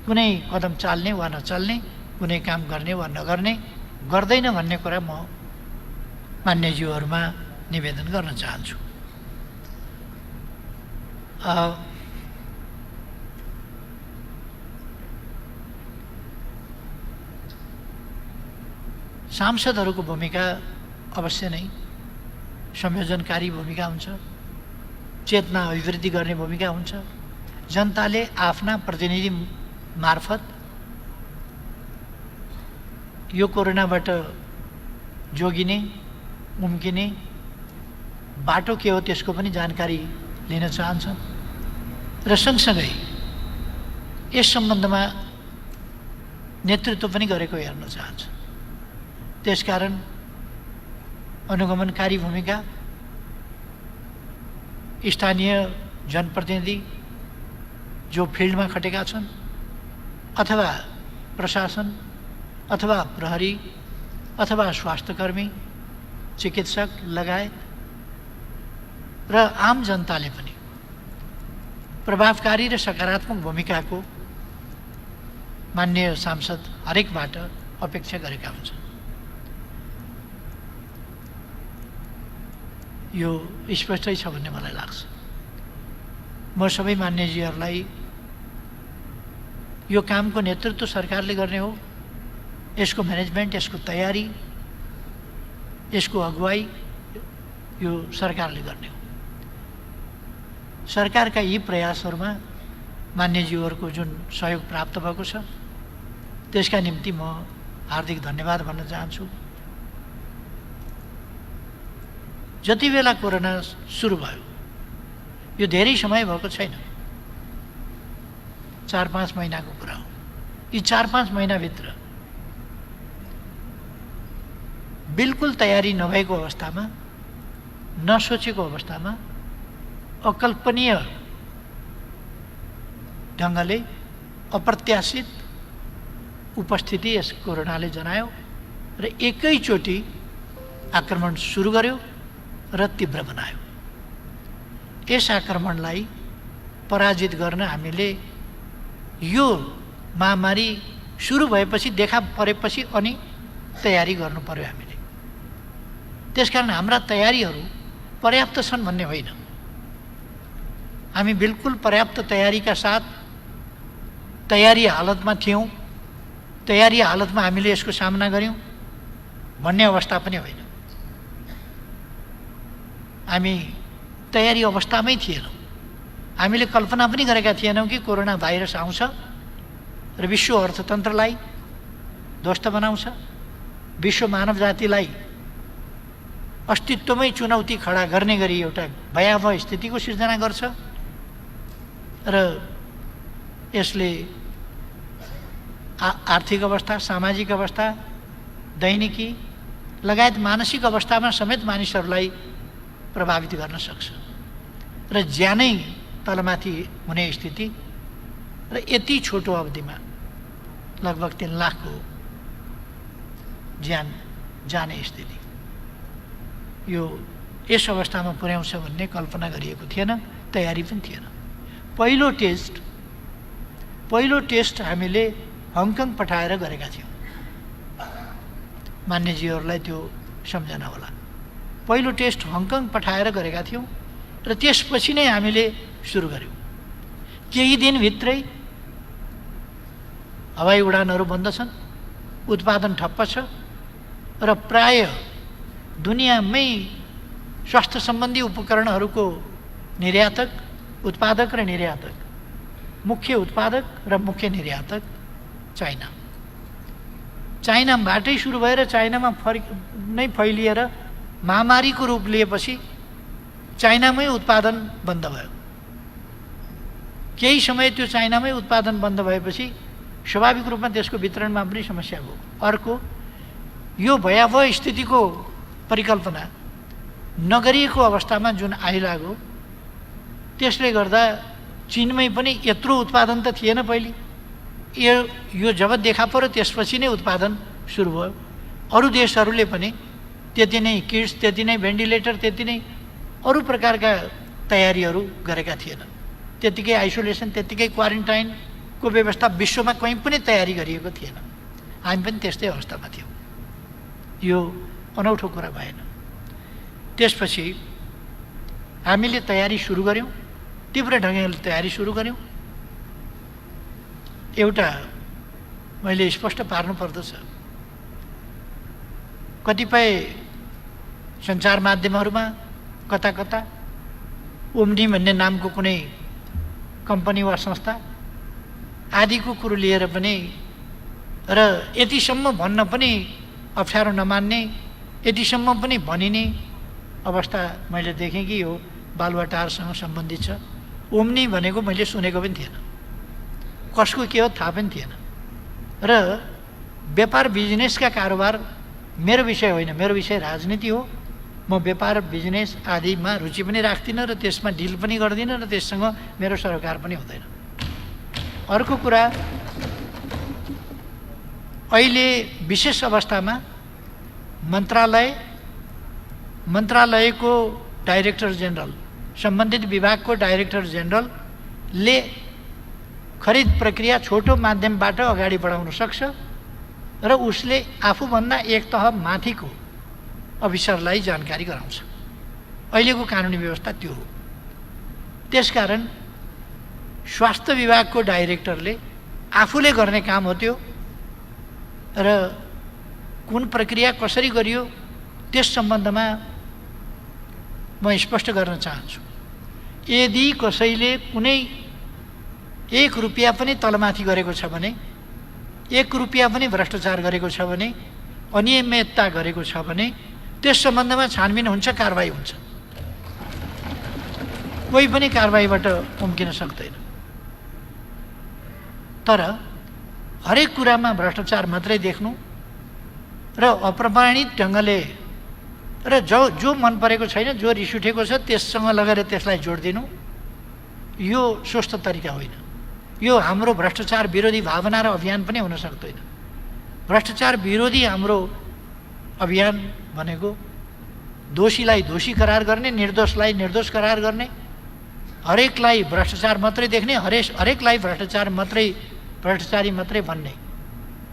कुनै कदम चाल्ने वा नचाल्ने, कुनै काम गर्ने वा नगर्ने गर्दैन भन्ने कुरा म मान्यज्यूहरूमा निवेदन गर्न चाहन्छु। सांसदहरूको भूमिका अवश्य नै संयोजनकारी भूमिका हुन्छ, चेतना अभिवृद्धि गर्ने भूमिका हुन्छ। जनताले आफ्ना प्रतिनिधि मार्फत यो कोरोनाबाट जोगिने, उम्किने बाटो के हो त्यसको पनि जानकारी लिन चाहन्छन् र सँगसँगै यस सम्बन्धमा नेतृत्व पनि गरेको हेर्न चाहन्छ। त्यसकारण अनुगमनकारी भूमिका, स्थानीय जनप्रतिनिधि जो फिल्डमा खटेका छन् अथवा प्रशासन अथवा प्रहरी अथवा स्वास्थ्यकर्मी, चिकित्सक लगायत र आम जनताले पनि प्रभावकारी र सकारात्मक भूमिकाको मान्य सांसद हरेकबाट अपेक्षा गरेका हुन्छन्। यो स्पष्टै छ भन्ने मलाई लाग्छ। म सबै मान्यजीहरूलाई यो कामको नेतृत्व सरकारले गर्ने हो, यसको म्यानेजमेन्ट, यसको तयारी, यसको अगुवाई यो सरकारले गर्ने हो। सरकारका यी प्रयासहरूमा मान्यज्यूहरूको जुन सहयोग प्राप्त भएको छ त्यसका निम्ति म हार्दिक धन्यवाद भन्न चाहन्छु। जति बेला कोरोना सुरु भयो, यो धेरै समय भएको छैन, 4-5 महिनाको कुरा हो। यी 4-5 महिनाभित्र बिल्कुल तयारी नभएको अवस्थामा, नसोचेको अवस्थामा अकल्पनीय ढङ्गले अप्रत्याशित उपस्थिति यस कोरोनाले जनायो र एकैचोटि आक्रमण सुरु गर्यो र तीव्र बनायो। यस आक्रमणलाई पराजित गर्न हामीले यो महामारी सुरु भएपछि, देखा परेपछि अनि तयारी गर्नु पर्यो हामीले। त्यसकारण हाम्रा तयारीहरू पर्याप्त छन् भन्ने होइन, हामी बिल्कुल पर्याप्त तयारीका साथ तयारी हालतमा थियौँ, तयारी हालतमा हामीले यसको सामना गऱ्यौँ भन्ने अवस्था पनि होइन। हामी तयारी अवस्थामै थिएनौँ। हामीले कल्पना पनि गरेका थिएनौँ कि कोरोना भाइरस आउँछ र विश्व अर्थतन्त्रलाई ध्वस्त बनाउँछ, विश्व मानव जातिलाई अस्तित्वमै चुनौती खडा गर्ने गरी एउटा भयावह स्थितिको सिर्जना गर्छ र यसले आर्थिक अवस्था, सामाजिक अवस्था, दैनिकी लगायत मानसिक अवस्थामा समेत मानिसहरूलाई प्रभावित गर्न सक्छ र ज्यानै तलमाथि हुने स्थिति र यति छोटो अवधिमा लगभग 3 लाखको ज्यान जाने स्थिति, यो यस अवस्थामा पुर्याउँछ भन्ने कल्पना गरिएको थिएन, तयारी पनि थिएन। पहिलो टेस्ट हामीले हङकङ पठाएर गरेका थियौँ। मान्यजीहरूलाई त्यो सम्झना होला। पहिलो टेस्ट हङकङ पठाएर गरेका थियौँ र त्यसपछि नै हामीले सुरु गऱ्यौँ। केही दिनभित्रै हवाई उडानहरू बन्द छन्, उत्पादन ठप्प छ र प्राय दुनियाँमै स्वास्थ्य सम्बन्धी उपकरणहरूको निर्यातक, उत्पादक र निर्यातक, मुख्य उत्पादक र मुख्य निर्यातक चाइना। चाइनाबाटै सुरु भएर चाइनामा नै फैलिएर महामारीको रूप लिएपछि चाइनामै उत्पादन बन्द भयो। केही समय त्यो चाइनामै उत्पादन बन्द भएपछि स्वाभाविक रूपमा त्यसको वितरणमा पनि समस्या भयो। अर्को, यो भयावह स्थितिको परिकल्पना नगरिएको अवस्थामा जुन आइलाग्यो त्यसले गर्दा चीनमै पनि यत्रो उत्पादन त थिएन पहिले। यो जब देखा पर्यो त्यसपछि नै उत्पादन सुरु भयो। अरू देशहरूले पनि त्यति नै किट्स, त्यति नै भेन्टिलेटर, त्यति नै अरू प्रकारका तयारीहरू गरेका थिएनन्। त्यतिकै आइसोलेसन, त्यतिकै क्वारेन्टाइनको व्यवस्था विश्वमा कहीँ पनि तयारी गरिएको थिएन। हामी पनि त्यस्तै अवस्थामा थियौँ। यो अनौठो कुरा भएन। त्यसपछि हामीले तयारी सुरु गऱ्यौँ, तीव्र ढङ्गले तयारी सुरु गऱ्यौँ। एउटा मैले स्पष्ट पार्नु पर्दछ, कतिपय सञ्चार माध्यमहरूमा कता कता ओम्नी भन्ने नामको कुनै कम्पनी वा संस्था आदिको कुरो लिएर पनि र यतिसम्म भन्न पनि अप्ठ्यारो नमान्ने, यतिसम्म पनि भनिने अवस्था मैले देखेँ कि यो बालुवाटारसँग सम्बन्धित छ। ओम्नी भनेको मैले सुनेको पनि थिएन, कसको के हो थाहा पनि थिएन। र व्यापार बिजनेसका कारोबार मेरो विषय होइन, मेरो विषय राजनीति हो। म व्यापार बिजनेस आदिमा रुचि पनि राख्दिनँ र त्यसमा डिल पनि गर्दिनँ र त्यससँग मेरो सरोकार पनि हुँदैन। अर्को कुरा, अहिले विशेष अवस्थामा मन्त्रालयको डाइरेक्टर जेनरल, सम्बन्धित विभागको डाइरेक्टर जेनरलले खरिद प्रक्रिया छोटो माध्यमबाट अगाडि बढाउन सक्छ र उसले आफूभन्दा एक तह माथिको अफिसरलाई जानकारी गराउँछ। अहिलेको कानुनी व्यवस्था त्यो हो। त्यसकारण स्वास्थ्य विभागको डाइरेक्टरले आफूले गर्ने काम हो त्यो, र कुन प्रक्रिया कसरी गरियो त्यस सम्बन्धमा म स्पष्ट गर्न चाहन्छु। यदि कसैले कुनै 1 रुपियाँ पनि तलमाथि गरेको छ भने, 1 रुपियाँ पनि भ्रष्टाचार गरेको छ भने, अनियमितता गरेको छ भने त्यस सम्बन्धमा छानबिन हुन्छ, कारबाही हुन्छ। कोही पनि कारबाहीबाट उम्किन सक्दैन। तर हरेक कुरामा भ्रष्टाचार मात्रै देख्नु र अप्रमाणित ढङ्गले र जो मन परेको छैन, जो रिस उठेको छ त्यससँग लगेर त्यसलाई जोडिदिनु, यो स्वस्थ तरिका होइन। यो हाम्रो भ्रष्टाचार विरोधी भावना र अभियान पनि हुन सक्दैन। भ्रष्टाचार विरोधी हाम्रो अभियान भनेको दोषीलाई दोषी करार गर्ने, निर्दोषलाई निर्दोष करार गर्ने, हरेकलाई भ्रष्टाचार मात्रै देख्ने, हरेकलाई भ्रष्टाचारी मात्रै भन्ने,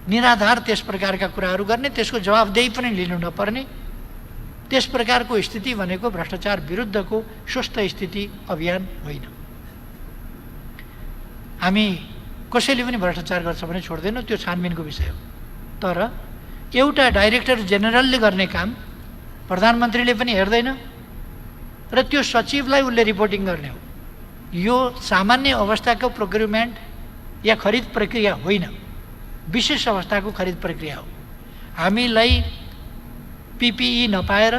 निराधार त्यस प्रकारका कुराहरू गर्ने, त्यसको जवाबदेही पनि लिनु नपर्ने, त्यस प्रकारको स्थिति भनेको भ्रष्टाचार विरुद्धको स्वस्थ स्थिति अभियान होइन। हामी कसैले पनि भ्रष्टाचार गर्छ भने छोड्दैनौँ, त्यो छानबिनको विषय हो। तर एउटा डाइरेक्टर जेनरलले गर्ने काम प्रधानमन्त्रीले पनि हेर्दैन र त्यो सचिवलाई उसले रिपोर्टिङ गर्ने हो। यो सामान्य अवस्थाको प्रोक्युरमेन्ट या खरिद प्रक्रिया होइन, विशेष अवस्थाको खरिद प्रक्रिया हो। हामीलाई PPE नपाएर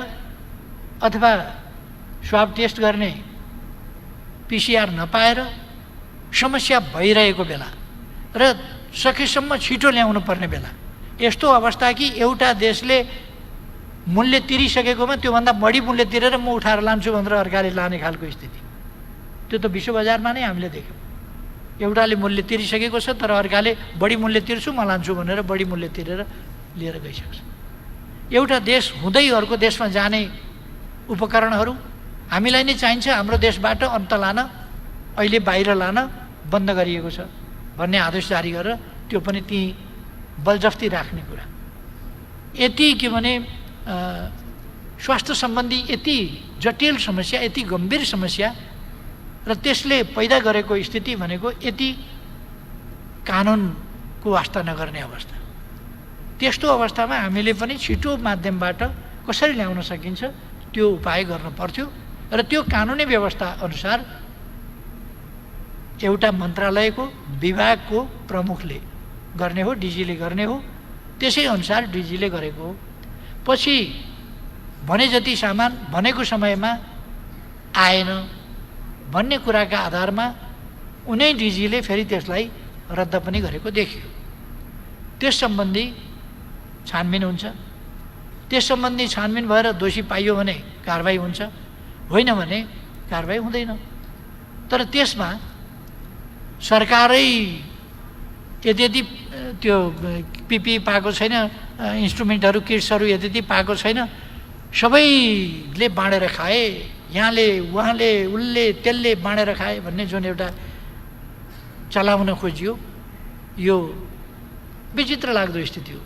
अथवा स्वाब टेस्ट गर्ने PCR नपाएर समस्या भइरहेको बेला र सकेसम्म छिटो ल्याउनु पर्ने बेला, यस्तो अवस्था कि एउटा देशले मूल्य तिरिसकेकोमा त्योभन्दा बढी मूल्य तिरेर म उठाएर लान्छु भनेर अर्काले लाने खालको स्थिति, त्यो त विश्व बजारमा नै हामीले देख्यौँ। एउटाले मूल्य तिरिसकेको छ तर अर्काले बढी मूल्य तिर्छु म लान्छु भनेर बढी मूल्य तिरेर लिएर गइसक्छ। एउटा देश हुँदै अर्को देशमा जाने उपकरणहरू हामीलाई नै चाहिन्छ, हाम्रो देशबाट अन्त लान, अहिले बाहिर लान बन्द गरिएको छ भन्ने आदेश जारी गरेर त्यो पनि ती बलजफ्ती राख्ने कुरा। यति के भने स्वास्थ्य सम्बन्धी यति जटिल समस्या, यति गम्भीर समस्या र त्यसले पैदा गरेको स्थिति भनेको यति कानुनको वास्ता नगर्ने अवस्था। त्यस्तो अवस्थामा हामीले पनि छिटो माध्यमबाट कसरी ल्याउन सकिन्छ त्यो उपाय गर्न पर्थ्यो र त्यो कानुनी व्यवस्था अनुसार एउटा मन्त्रालयको विभागको प्रमुखले गर्ने हो, डिजीले गर्ने हो। त्यसै अनुसार डिजीले गरेको हो। पछि भने जति सामान भनेको समयमा आएन भन्ने कुराका आधारमा उनै डिजीले फेरि त्यसलाई रद्द पनि गरेको देखियो। त्यस सम्बन्धी छानबिन हुन्छ। त्यस सम्बन्धी छानबिन भएर दोषी पाइयो भने कारबाही हुन्छ, होइन भने कारबाही हुँदैन। तर त्यसमा सरकारै यदि त्यो पिपी पाएको छैन, इन्स्ट्रुमेन्टहरू किट्सहरू यदि पाएको छैन, सबैले बाँडेर खाए, यहाँले उहाँले उसले त्यसले बाँडेर खाए भन्ने जुन एउटा चलाउन खोजियो, यो विचित्र लाग्दो स्थिति हो।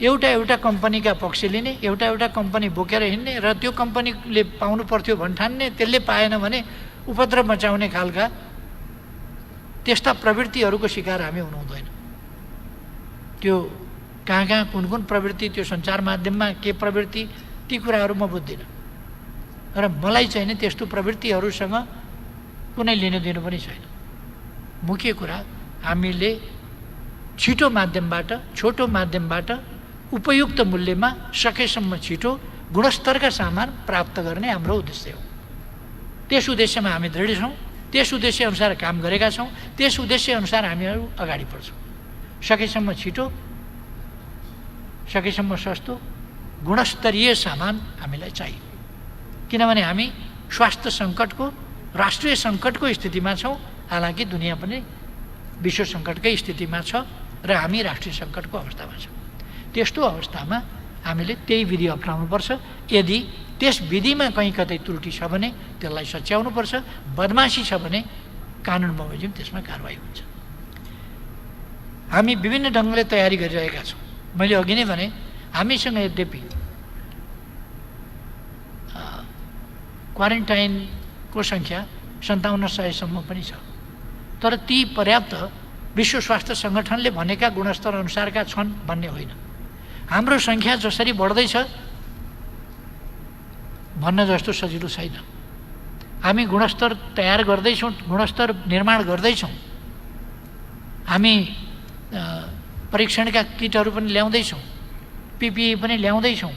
एउटा कम्पनीका पक्ष लिने, एउटा कम्पनी बोकेर हिँड्ने र त्यो कम्पनीले पाउनु पर्थ्यो भन्ठान्ने, त्यसले पाएन भने उपद्रव मचाउने खालका त्यस्ता प्रवृत्तिहरूको शिकार हामी हुनु हुँदैन। त्यो कहाँ कुन प्रवृत्ति, त्यो सञ्चार माध्यममा के प्रवृत्ति, ती कुराहरू म बुझ्दिनँ र मलाई चाहिँ नि त्यस्तो प्रवृत्तिहरूसँग कुनै लिनु दिनु पनि छैन। मुख्य कुरा हामीले छिटो माध्यमबाट, छोटो माध्यमबाट उपयुक्त मूल्यमा सकेसम्म छिटो गुणस्तरका सामान प्राप्त गर्ने हाम्रो उद्देश्य हो। त्यस उद्देश्यमा हामी दृढ छौँ, त्यस उद्देश्य अनुसार काम गरेका छौँ, त्यस उद्देश्य अनुसार हामीहरू अगाडि बढ्छौँ। सकेसम्म छिटो, सकेसम्म सस्तो, गुणस्तरीय सामान हामीलाई चाहियो। किनभने हामी स्वास्थ्य सङ्कटको, राष्ट्रिय सङ्कटको स्थितिमा छौँ। हालाकि दुनियाँ पनि विश्व सङ्कटकै स्थितिमा छ र हामी राष्ट्रिय सङ्कटको अवस्थामा छौँ। त्यस्तो अवस्थामा हामीले त्यही विधि अपनाउनुपर्छ। यदि त्यस विधिमा कहीँ कतै त्रुटि छ भने त्यसलाई सच्याउनुपर्छ। बदमासी छ भने कानुन बमोजिम त्यसमा कारवाही हुन्छ। हामी विभिन्न ढङ्गले तयारी गरिरहेका छौँ। मैले अघि नै भने हामीसँग यद्यपि क्वारेन्टाइनको सङ्ख्या 5700सम्म पनि छ, तर ती पर्याप्त विश्व स्वास्थ्य सङ्गठनले भनेका गुणस्तर अनुसारका छन् भन्ने होइन। हाम्रो सङ्ख्या जसरी बढ्दैछ भन्न जस्तो सजिलो छैन। हामी गुणस्तर तयार गर्दैछौँ, गुणस्तर निर्माण गर्दैछौँ। हामी परीक्षणका किटहरू पनि ल्याउँदैछौँ, पिपिई पनि ल्याउँदैछौँ,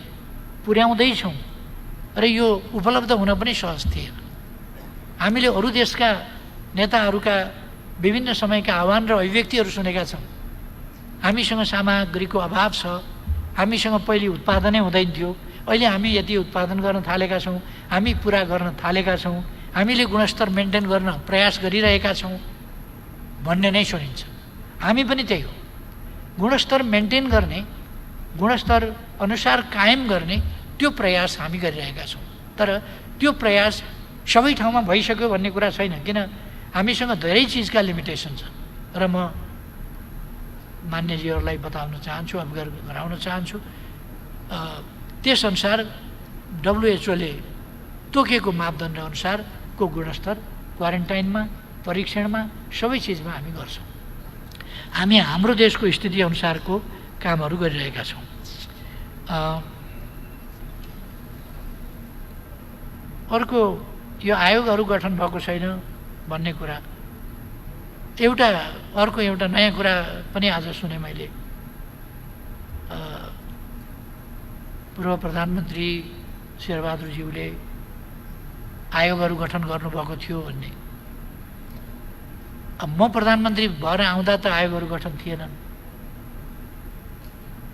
पुर्याउँदैछौँ र यो उपलब्ध हुन पनि सहज थिएन। हामीले अरू देशका नेताहरूका विभिन्न समयका आह्वान र अभिव्यक्तिहरू सुनेका छौँ। हामीसँग सामग्रीको अभाव छ, हामीसँग पहिले उत्पादनै हुँदैन थियो, अहिले हामी यति उत्पादन गर्न थालेका छौँ, हामी पुरा गर्न थालेका छौँ, हामीले गुणस्तर मेन्टेन गर्न प्रयास गरिरहेका छौँ भन्ने नै सुनिन्छ। हामी पनि त्यही हो, गुणस्तर मेन्टेन गर्ने, गुणस्तर अनुसार कायम गर्ने त्यो प्रयास हामी गरिरहेका छौँ। तर त्यो प्रयास सबै ठाउँमा भइसक्यो भन्ने कुरा छैन, किन हामीसँग धेरै चिजका लिमिटेसन छ र म मान्यजीहरूलाई बताउन चाहन्छु, अवगत गराउन चाहन्छु। त्यसअनुसार WHO ले तोकेको मापदण्ड अनुसारको गुणस्तर क्वारेन्टाइनमा, परीक्षणमा, सबै चिजमा हामी गर्छौँ। हामी हाम्रो देशको स्थिति अनुसारको कामहरू गरिरहेका छौँ। अर्को यो आयोगहरू गठन भएको छैन भन्ने कुरा, अर्को एउटा नयाँ कुरा पनि आज सुने मैले। पूर्व प्रधानमन्त्री शेरबहादुरज्यूले आयोगहरू गठन गर्नुभएको थियो भन्ने। अब म प्रधानमन्त्री भएर आउँदा त आयोगहरू गठन थिएनन्।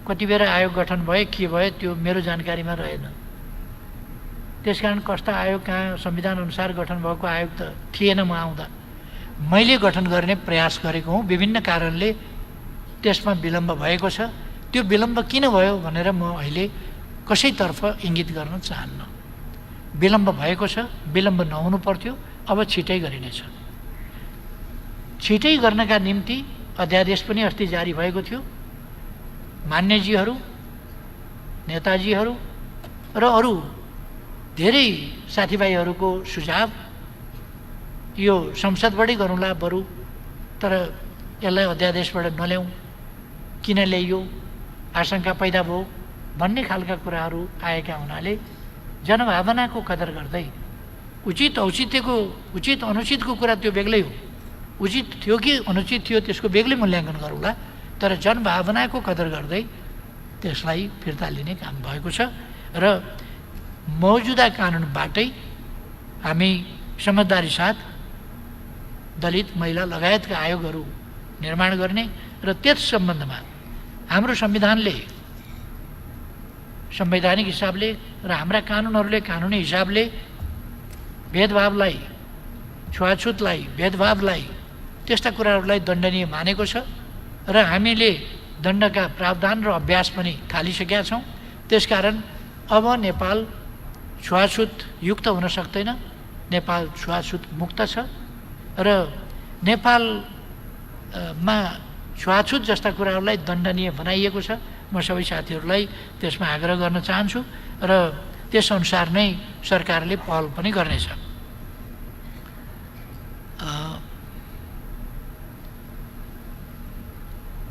कति बेर आयोग गठन भए, के भयो त्यो मेरो जानकारीमा रहेन। त्यसकारण कस्ता आयोग, कहाँ संविधान अनुसार गठन भएको आयोग त थिएन म आउँदा। मैले गठन गर्ने प्रयास गरेको हुँ, विभिन्न कारणले त्यसमा विलम्ब भएको छ। त्यो विलम्ब किन भयो भनेर म अहिले कसैतर्फ इङ्गित गर्न चाहन्न। विलम्ब भएको छ, विलम्ब नहुनु पर्थ्यो, अब छिटै गरिनेछ। छिटै गर्नका निम्ति अध्यादेश पनि अस्ति जारी भएको थियो। मान्यजीहरू नेताजीहरू र अरू धेरै साथीभाइहरूको सुझाव यो संसदबाटै गरौँला बरु, तर यसलाई अध्यादेशबाट नल्याउँ, किन ल्याइयो, आशंका पैदा भयो भन्ने खालका कुराहरू आएका हुनाले जनभावनाको कदर गर्दै उचित औचित्यको उचित अनुचितको कुरा त्यो बेग्लै हो, उचित थियो कि अनुचित थियो त्यसको बेग्लै मूल्याङ्कन गरौँला, तर जनभावनाको कदर गर्दै त्यसलाई फिर्ता लिने काम भएको छ र मौजुदा कानुनबाटै हामी समझदारी साथ दलित महिला लगायतका आयोगहरू निर्माण गर्ने र त्यस सम्बन्धमा हाम्रो संविधानले संवैधानिक हिसाबले र हाम्रा कानुनहरूले कानुनी हिसाबले भेदभावलाई, छुवाछुतलाई, भेदभावलाई, त्यस्ता कुराहरूलाई दण्डनीय मानेको छ र हामीले दण्डका प्रावधान र अभ्यास पनि थालिसकेका छौँ। त्यसकारण अब नेपाल छुवाछुत युक्त हुन सक्दैन, नेपाल छुवाछुत मुक्त छ र नेपालमा छुवाछुत जस्ता कुराहरूलाई दण्डनीय बनाइएको छ। म सबै साथीहरूलाई त्यसमा आग्रह गर्न चाहन्छु र त्यसअनुसार नै सरकारले पहल पनि गर्नेछ।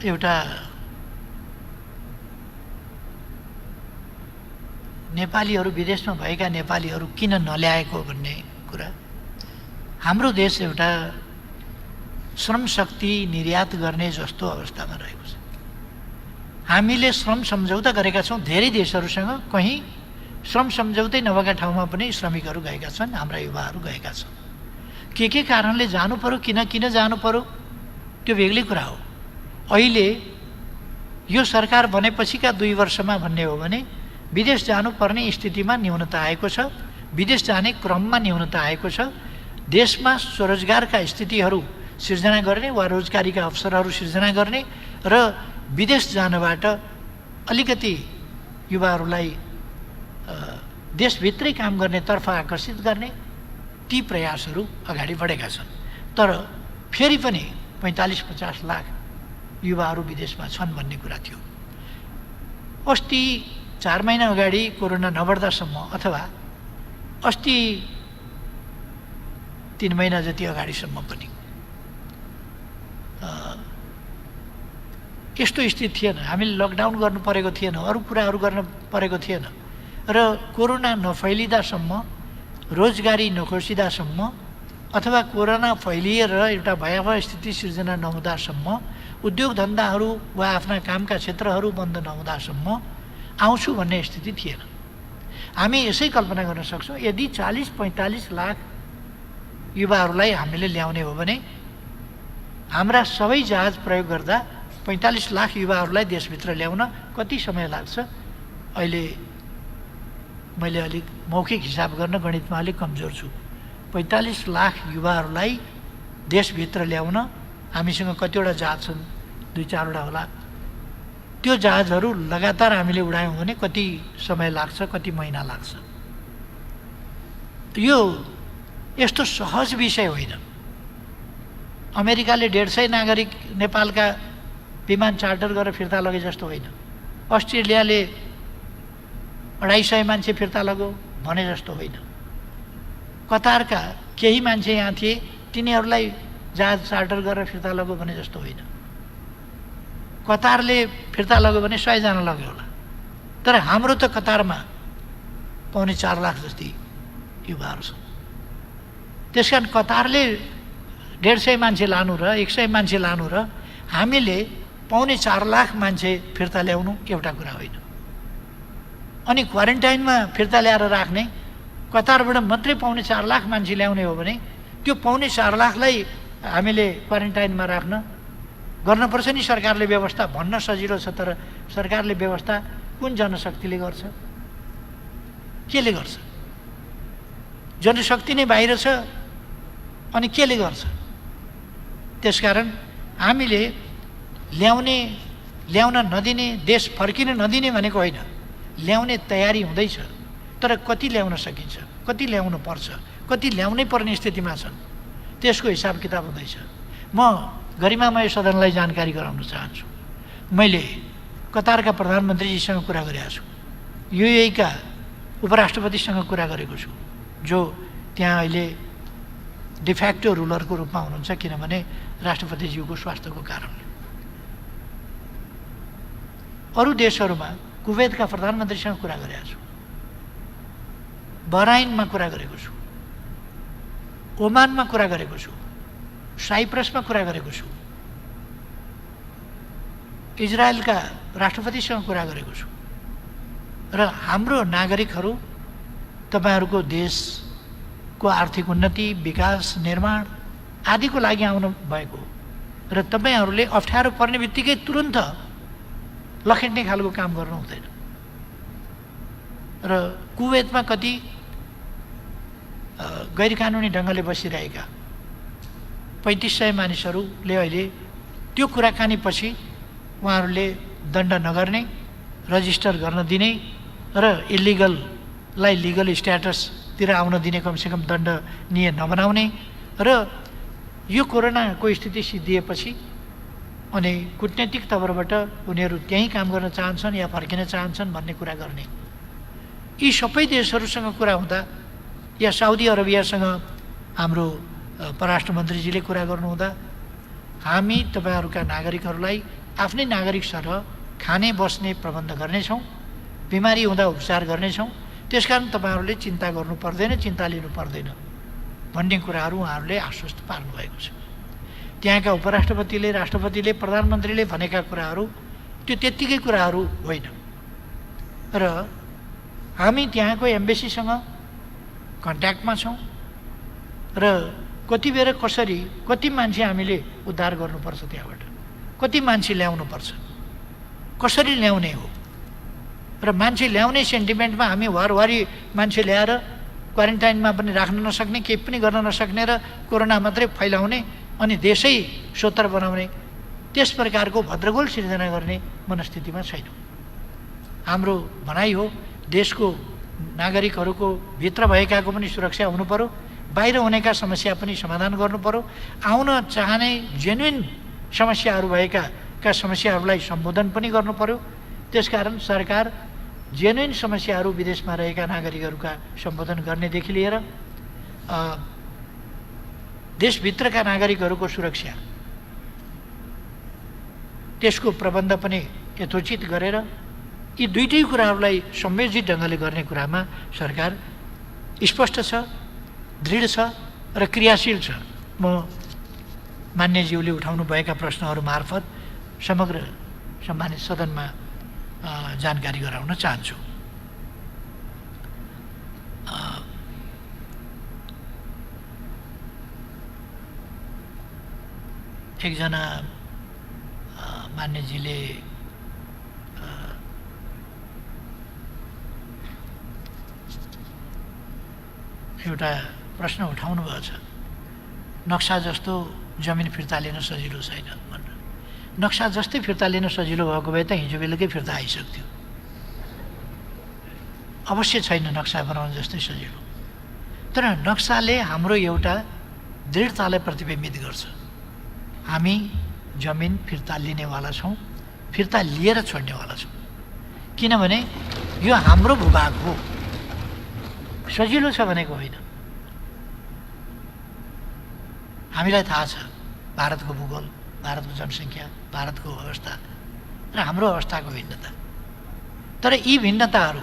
एउटा नेपालीहरू विदेशमा भएका नेपालीहरू किन नल्याएको भन्ने कुरा, हाम्रो देश एउटा श्रम शक्ति निर्यात गर्ने जस्तो अवस्थामा रहेको छ। हामीले श्रम सम्झौता गरेका छौँ धेरै देशहरूसँग, कहीँ श्रम सम्झौतै नभएका ठाउँमा पनि श्रमिकहरू गएका छन्, हाम्रा युवाहरू गएका छन्। के कारणले जानु पर्यो, किन जानु पर्यो त्यो बेग्लै कुरा हो। अहिले यो सरकार बनेपछिका 2 वर्षमा भन्ने हो भने विदेश जानुपर्ने स्थितिमा न्यूनता आएको छ, विदेश जाने क्रममा न्यूनता आएको छ। देशमा स्वरोजगारका स्थितिहरू सिर्जना गर्ने वा रोजगारीका अवसरहरू सिर्जना गर्ने र विदेश जानबाट अलिकति युवाहरूलाई देशभित्रै काम गर्नेतर्फ आकर्षित गर्ने ती प्रयासहरू अगाडि बढेका छन्। तर फेरि पनि 45-50 लाख युवाहरू विदेशमा छन् भन्ने कुरा थियो। अस्ति 4 महिना अगाडि कोरोना नबढ्दासम्म अथवा अस्ति 3 महिना जति अगाडिसम्म पनि यस्तो स्थिति थिएन, हामीले लकडाउन गर्नु परेको थिएन, अरू कुराहरू गर्न परेको थिएन र कोरोना नफैलिँदासम्म, रोजगारी नखोसिँदासम्म अथवा कोरोना फैलिएर एउटा भयावह स्थिति सिर्जना नहुँदासम्म, उद्योग धन्दाहरू वा आफ्ना कामका क्षेत्रहरू बन्द नहुँदासम्म आउँछु भन्ने स्थिति थिएन। हामी यसै कल्पना गर्न सक्छौँ, यदि 40-45 लाख युवाहरूलाई हामीले ल्याउने हो भने हाम्रा सबै जहाज प्रयोग गर्दा 45 लाख युवाहरूलाई देशभित्र ल्याउन कति समय लाग्छ? अहिले मैले अलिक मौखिक हिसाब गर्न गणितमा अलिक कमजोर छु। 45 लाख युवाहरूलाई देशभित्र ल्याउन हामीसँग कतिवटा जहाज छन्? 2-4वटा होला। त्यो जहाजहरू लगातार हामीले उडायौँ भने कति समय लाग्छ, कति महिना लाग्छ? यो यस्तो सहज विषय होइन। अमेरिकाले 150 नागरिक नेपालका विमान चार्टर गरेर फिर्ता लगे जस्तो होइन। अस्ट्रेलियाले 250 मान्छे फिर्ता लग्यो भने जस्तो होइन। कतारका केही मान्छे यहाँ थिए, तिनीहरूलाई जहाज चार्टर गरेर फिर्ता लग्यो भने जस्तो होइन। कतारले फिर्ता लग्यो भने 100 जना लग्यो होला, तर हाम्रो त कतारमा 4.25 लाख जति युवाहरू छन्। त्यसकारण कतारले 150 मान्छे लानु र 100 मान्छे लानु र हामीले 4.25 लाख मान्छे फिर्ता ल्याउनु एउटा कुरा होइन। अनि क्वारेन्टाइनमा फिर्ता ल्याएर राख्ने, कतारबाट मात्रै 4.25 लाख मान्छे ल्याउने हो भने त्यो 4.25 लाखलाई हामीले क्वारेन्टाइनमा राख्न गर्नुपर्छ नि सरकारले व्यवस्था। भन्न सजिलो छ, तर सरकारले व्यवस्था कुन जनशक्तिले गर्छ? केले गर्छ? जनशक्ति नै बाहिर छ, अनि केले गर्छ? त्यसकारण हामीले ल्याउन नदिने, देश फर्किन नदिने भनेको होइन, ल्याउने तयारी हुँदैछ। तर कति ल्याउन सकिन्छ, कति ल्याउनु पर्छ, कति ल्याउनै पर्ने स्थितिमा छन्, त्यसको हिसाब किताब हुँदैछ। म गरिमामय सदनलाई जानकारी गराउन चाहन्छु। मैले कतारका प्रधानमन्त्रीजीसँग कुरा गरेको छु। युएईका उपराष्ट्रपतिसँग कुरा गरेको छु, जो त्यहाँ अहिले डिफ्याक्टो रुलरको रूपमा हुनुहुन्छ, किनभने राष्ट्रपतिज्यूको स्वास्थ्यको कारणले। अरू देशहरूमा कुवेतका प्रधानमन्त्रीसँग कुरा गरेको छु, बहराइनमा कुरा गरेको छु, ओमानमा कुरा गरेको छु, साइप्रसमा कुरा गरेको छु, इजरायलका राष्ट्रपतिसँग कुरा गरेको छु। र हाम्रो नागरिकहरू तपाईँहरूको देशको आर्थिक उन्नति, विकास, निर्माण आदिको लागि आउनु भएको हो। र तपाईँहरूले अप्ठ्यारो पर्ने बित्तिकै तुरुन्त लखेट्ने खालको काम गर्नु हुँदैन। र कुवेतमा कति गैर कानुनी ढङ्गले बसिरहेका 3500 मानिसहरूले अहिले त्यो कुराकानी पछि उहाँहरूले दण्ड नगर्ने, रजिस्टर गर्न दिने र इलिगललाई लिगल स्ट्याटसतिर आउन दिने, कमसेकम दण्डनीय नबनाउने। र यो कोरोनाको स्थिति सिद्धिएपछि अनि कूटनैतिक तवरबाट उनीहरू त्यहीँ काम गर्न चाहन्छन् या फर्किन चाहन्छन् भन्ने कुरा गर्ने। यी सबै देशहरूसँग कुरा हुँदा या साउदी अरबियासँग हाम्रो परराष्ट्र मन्त्रीजीले कुरा गर्नुहुँदा हामी तपाईँहरूका नागरिकहरूलाई आफ्नै नागरिक सरह खाने बस्ने प्रबन्ध गर्नेछौँ, बिमारी हुँदा उपचार गर्नेछौँ। त्यसकारण तपाईँहरूले चिन्ता गर्नु पर्दैन, चिन्ता लिनु पर्दैन भन्ने कुराहरू उहाँहरूले आश्वस्त पार्नु भएको छ। त्यहाँका उपराष्ट्रपतिले, राष्ट्रपतिले, प्रधानमन्त्रीले भनेका कुराहरू त्यो त्यत्तिकै कुराहरू होइन। र हामी त्यहाँको एम्बेसीसँग कन्ट्याक्टमा छौँ र कति बेर कसरी कति मान्छे हामीले उद्धार गर्नुपर्छ, त्यहाँबाट कति मान्छे ल्याउनुपर्छ, कसरी ल्याउने हो। र मान्छे ल्याउने सेन्टिमेन्टमा हामी वारवारी मान्छे ल्याएर क्वारेन्टाइनमा पनि राख्न नसक्ने, केही पनि गर्न नसक्ने र कोरोना मात्रै फैलाउने अनि देशै सोतर बनाउने, त्यस प्रकारको भद्रगोल सिर्जना गर्ने मनस्थितिमा छैनौँ। हाम्रो भनाइ हो देशको नागरिकहरूको भित्र भएकाको पनि सुरक्षा हुनु पर्यो, बाहिर हुनेका समस्या पनि समाधान गर्नु पर्यो, आउन चाहने जेन्युन समस्याहरू भएका समस्याहरूलाई सम्बोधन पनि गर्नु पर्यो। त्यसकारण सरकार जेन्युन समस्याहरू विदेशमा रहेका नागरिकहरूका सम्बोधन गर्नेदेखि लिएर देशभित्रका नागरिकहरूको सुरक्षा त्यसको प्रबन्ध पनि यथोचित गरेर यी दुईटै कुराहरूलाई संयोजित ढङ्गले गर्ने कुरामा सरकार स्पष्ट छ, दृढ छ र क्रियाशील छ। म मान्यज्यूले उठाउनु भएका प्रश्नहरू मार्फत समग्र सम्मानित सदनमा जानकारी गराउन चाहन्छु। एकजना मान्यजीले एउटा प्रश्न उठाउनु भएको छ, नक्सा जस्तो जमिन फिर्ता लिन सजिलो छैन भनेर। नक्सा जस्तै फिर्ता लिन सजिलो भएको भए त हिजो बेलुकै फिर्ता आइसक्थ्यो। अवश्य छैन नक्सा बनाउन जस्तै सजिलो, तर नक्साले हाम्रो एउटा दृढतालाई प्रतिबिम्बित गर्छ। हामी जमिन फिर्ता लिनेवाला छौँ, फिर्ता लिएर छोड्नेवाला छौँ, किनभने यो हाम्रो भूभाग हो, सजिलो छ भनेको होइन। हामीलाई थाहा छ भारतको भूगोल, भारतको जनसङ्ख्या, भारतको अवस्था र हाम्रो अवस्थाको भिन्नता, तर यी भिन्नताहरू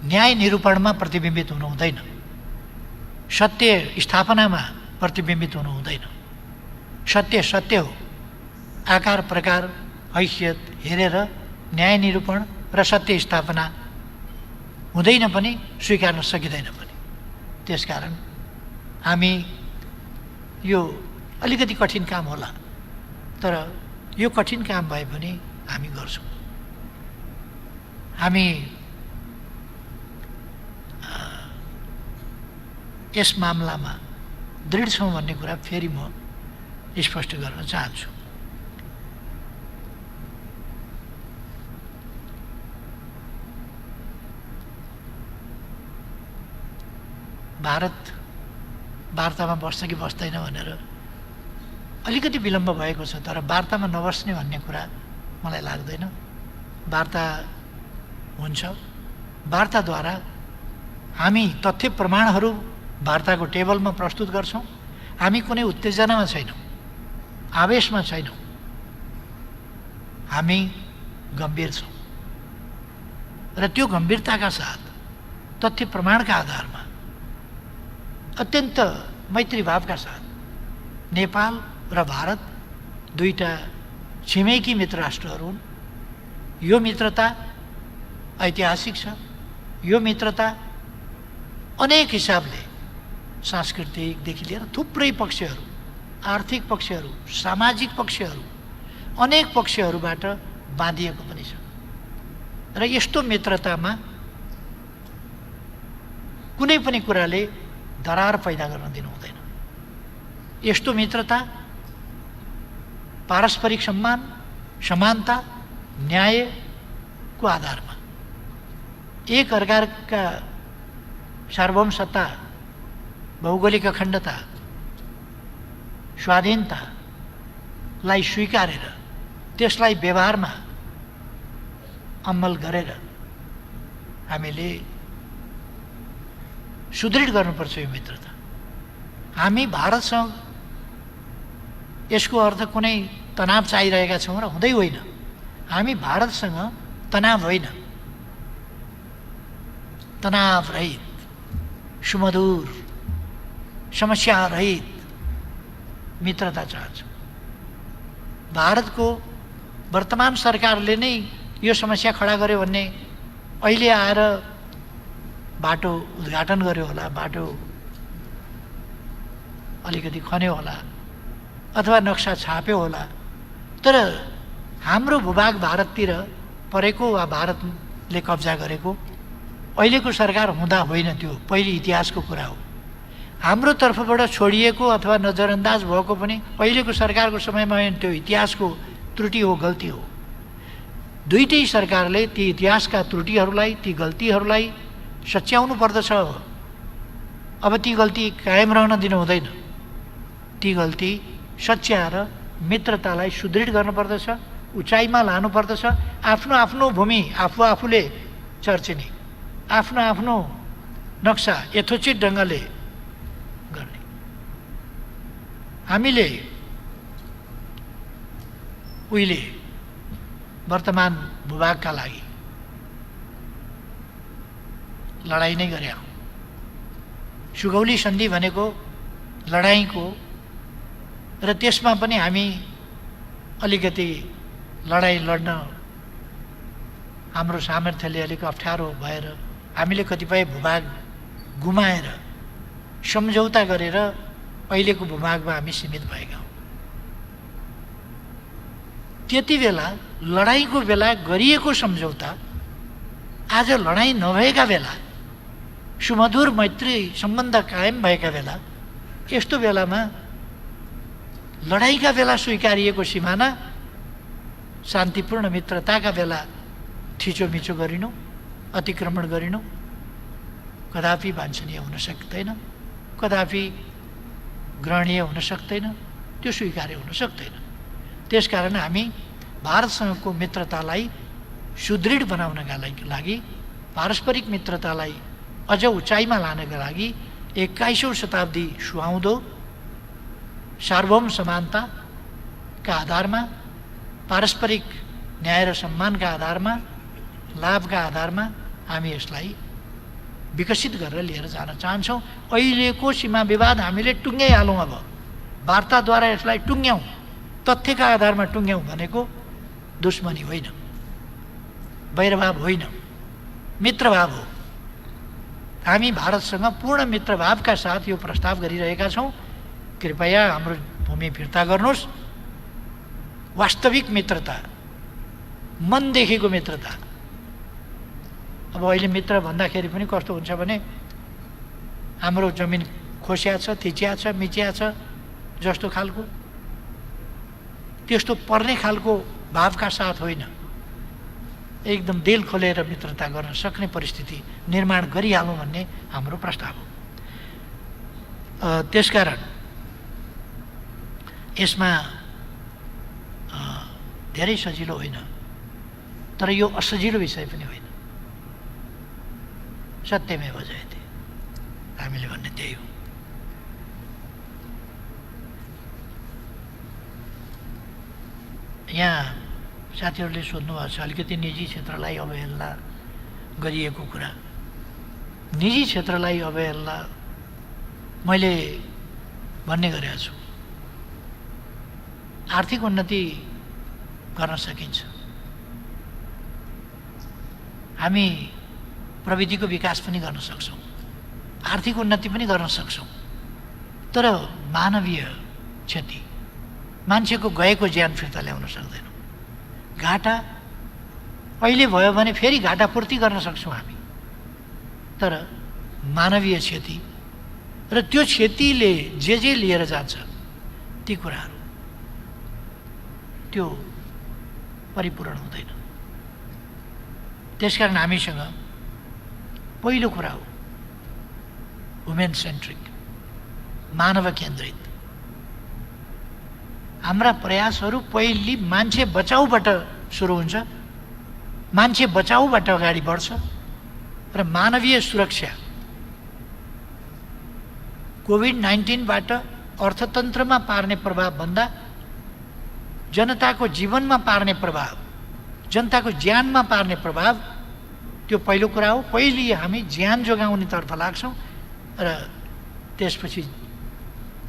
न्याय निरूपणमा प्रतिबिम्बित हुनु हुँदैन, सत्य स्थापनामा प्रतिबिम्बित हुनु हुँदैन। सत्य सत्य हो, आकार प्रकार हैसियत हेरेर न्याय निरूपण र सत्य स्थापना हुँदैन पनि, स्वीकार्न सकिँदैन पनि। त्यसकारण हामी यो अलिकति कठिन काम होला, तर यो कठिन काम भए पनि हामी गर्छौँ। हामी यस मामलामा दृढ छौँ भन्ने कुरा फेरि म स्पष्ट गर्न चाहन्छु। भारत वार्तामा बस्छ कि बस्दैन भनेर अलिकति विलम्ब भएको छ, तर वार्तामा नबस्ने भन्ने कुरा मलाई लाग्दैन। वार्ता हुन्छ, वार्ताद्वारा हामी तथ्य प्रमाणहरू वार्ताको टेबलमा प्रस्तुत गर्छौँ। हामी कुनै उत्तेजनामा छैनौँ, आवेशमा छैनौँ, हामी गम्भीर छौँ र त्यो गम्भीरताका साथ तथ्य प्रमाणका आधारमा अत्यन्त मैत्री भावका साथ नेपाल र भारत दुईटा छिमेकी मित्र राष्ट्रहरू हुन्। यो मित्रता ऐतिहासिक छ। यो मित्रता अनेक हिसाबले सांस्कृतिकदेखि लिएर थुप्रै पक्षहरू, आर्थिक पक्षहरू, सामाजिक पक्षहरू, अनेक पक्षहरूबाट बाँधिएको पनि छ र यस्तो मित्रतामा कुनै पनि कुराले दरार पैदा गर्न दिनु हुँदैन। यस्तो मित्रता पारस्परिक सम्मान, समानता, न्यायको आधारमा एक अर्काका सार्वभौम सत्ता, भौगोलिक अखण्डता, स्वाधीनतालाई स्वीकारेर त्यसलाई व्यवहारमा अमल गरेर हामीले सुदृढ गर्नुपर्छ यो मित्रता। हामी भारतसँग यसको अर्थ कुनै तनाव चाहिरहेका छौँ र हुँदै होइन। हामी भारतसँग तनाव होइन, तनाव रहित, सुमधुर, समस्या रहित मित्रता चाहन्छौँ। भारतको वर्तमान सरकारले नै यो समस्या खडा गर्यो भन्ने अहिले आएर बाटो उद्घाटन गर्यो होला, बाटो अलिकति खन्यो होला अथवा नक्सा छाप्यो होला, तर हाम्रो भूभाग भारततिर परेको वा भारतले कब्जा गरेको अहिलेको सरकार हुँदा होइन। त्यो पहिले इतिहासको कुरा हो। हाम्रो तर्फबाट छोडिएको अथवा नजरअन्दाज भएको पनि अहिलेको सरकारको समयमा होइन। त्यो इतिहासको त्रुटि हो, गल्ती हो। दुईटै सरकारले ती इतिहासका त्रुटिहरूलाई, ती गल्तीहरूलाई सच्याउनु पर्दछ। अब ती गल्ती कायम रहन दिनु हुँदैन। ती गल्ती सच्याएर मित्रतालाई सुदृढ गर्नुपर्दछ, उचाइमा लानुपर्दछ। आफ्नो आफ्नो भूमि आफू आफूले चर्चिने, आफ्नो आफ्नो नक्सा यथोचित ढङ्गले गर्ने। हामीले उहिले वर्तमान भूभागका लागि लडाइँ नै गरे हौँ। सुगौली सन्धि भनेको लडाइँको र त्यसमा पनि हामी अलिकति लडाइँ लड्न हाम्रो सामर्थ्यले अलिक अप्ठ्यारो भएर हामीले कतिपय भूभाग गुमाएर सम्झौता गरेर अहिलेको भूभागमा हामी सीमित भएका हौँ। त्यति बेला लडाइँको बेला गरिएको सम्झौता आज लडाइँ नभएका बेला, सुमधुर मैत्री सम्बन्ध कायम भएका बेला, यस्तो बेलामा लडाइँका बेला स्वीकारिएको सिमाना शान्तिपूर्ण मित्रताका बेला थिचोमिचो गरिनु, अतिक्रमण गरिनु कदापि वाञ्छनीय हुन सक्दैन, कदापि ग्रहणीय हुन सक्दैन, त्यो स्वीकार्य हुन सक्दैन। त्यसकारण हामी भारतसँगको मित्रतालाई सुदृढ बनाउनका लागि, पारस्परिक मित्रतालाई अझ उचाइमा लानका लागि 21औं शताब्दी सुहाउँदो सार्वभौम समानताका आधारमा, पारस्परिक न्याय र सम्मानका आधारमा, लाभका आधारमा हामी यसलाई विकसित गरेर लिएर जान चाहन्छौँ। अहिलेको सीमा विवाद हामीले टुङ्ग्याइहालौँ। अब वार्ताद्वारा यसलाई टुङ्ग्याउँ, तथ्यका आधारमा टुङ्ग्याउँ भनेको दुश्मनी होइन, वैरभाव होइन, मित्रभाव हो। हामी भारतसँग पूर्ण मित्रभावका साथ यो प्रस्ताव गरिरहेका छौँ। कृपया हाम्रो भूमि फिर्ता गर्नुहोस्। वास्तविक मित्रता, मनदेखिको मित्रता। अब अहिले मित्र भन्दाखेरि पनि कस्तो हुन्छ भने हाम्रो जमिन खोस्या छ, थिचिया छ, मिचिया छ जस्तो खालको, त्यस्तो पर्ने खालको भावका साथ होइन। एकदम दिल खोलेर मित्रता गर्न सक्ने परिस्थिति निर्माण गरिहालौँ भन्ने हाम्रो प्रस्ताव हो। त्यसकारण यसमा धेरै सजिलो होइन, तर यो असजिलो विषय पनि होइन। सत्यमेव जयते, हामीले भन्ने त्यही हो। यहाँ साथीहरूले सोध्नुभएको छ अलिकति निजी क्षेत्रलाई अवहेलना गरिएको कुरा। निजी क्षेत्रलाई अवहेलना मैले भन्ने गरेको छु, आर्थिक उन्नति गर्न सकिन्छ, हामी प्रविधिको विकास पनि गर्न सक्छौँ, आर्थिक उन्नति पनि गर्न सक्छौँ, तर मानवीय क्षति, मान्छेको गएको ज्यान फिर्ता ल्याउन सक्दैनौँ। घाटा अहिले भयो भने फेरि घाटा पूर्ति गर्न सक्छौँ हामी, तर मानवीय क्षति र त्यो क्षतिले जे लिएर जान्छ ती कुराहरू त्यो परिपूर्ण हुँदैन। त्यसकारण हामीसँग पहिलो कुरा हो वुमेन सेन्ट्रिक, मानव केन्द्रित। हाम्रा प्रयासहरू पहिले मान्छे बचाउबाट सुरु हुन्छ, मान्छे बचाउबाट अगाडि बढ्छ र मानवीय सुरक्षा कोभिड-19बाट अर्थतन्त्रमा पार्ने प्रभावभन्दा जनताको जीवनमा पार्ने प्रभाव, जनताको ज्यानमा पार्ने प्रभाव, त्यो पहिलो कुरा हो। पहिले हामी ज्यान जोगाउनेतर्फ लाग्छौँ र त्यसपछि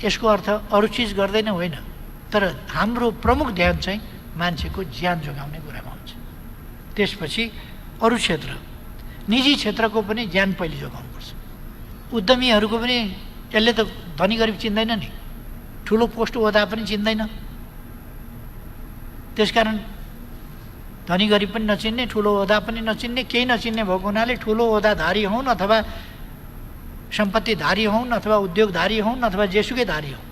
यसको अर्थ अरू चिज गर्दैन होइन, तर हाम्रो प्रमुख ध्यान चाहिँ मान्छेको ज्यान जोगाउने कुरामा हुन्छ। त्यसपछि अरू क्षेत्र, निजी क्षेत्रको पनि ज्यान पहिले जोगाउनुपर्छ। उद्यमीहरूको पनि यसले त धनी गरिब चिन्दैन नि, ठुलो पोस्ट ओहदा पनि चिन्दैन। त्यसकारण धनी गरिब पनि नचिन्ने, ठुलो ओहदा पनि नचिन्ने, केही नचिन्ने भएको हुनाले ठुलो ओहदाधारी हौन् अथवा सम्पत्तिधारी हौन् अथवा उद्योगधारी हौन् अथवा जेसुकैधारी हौन्,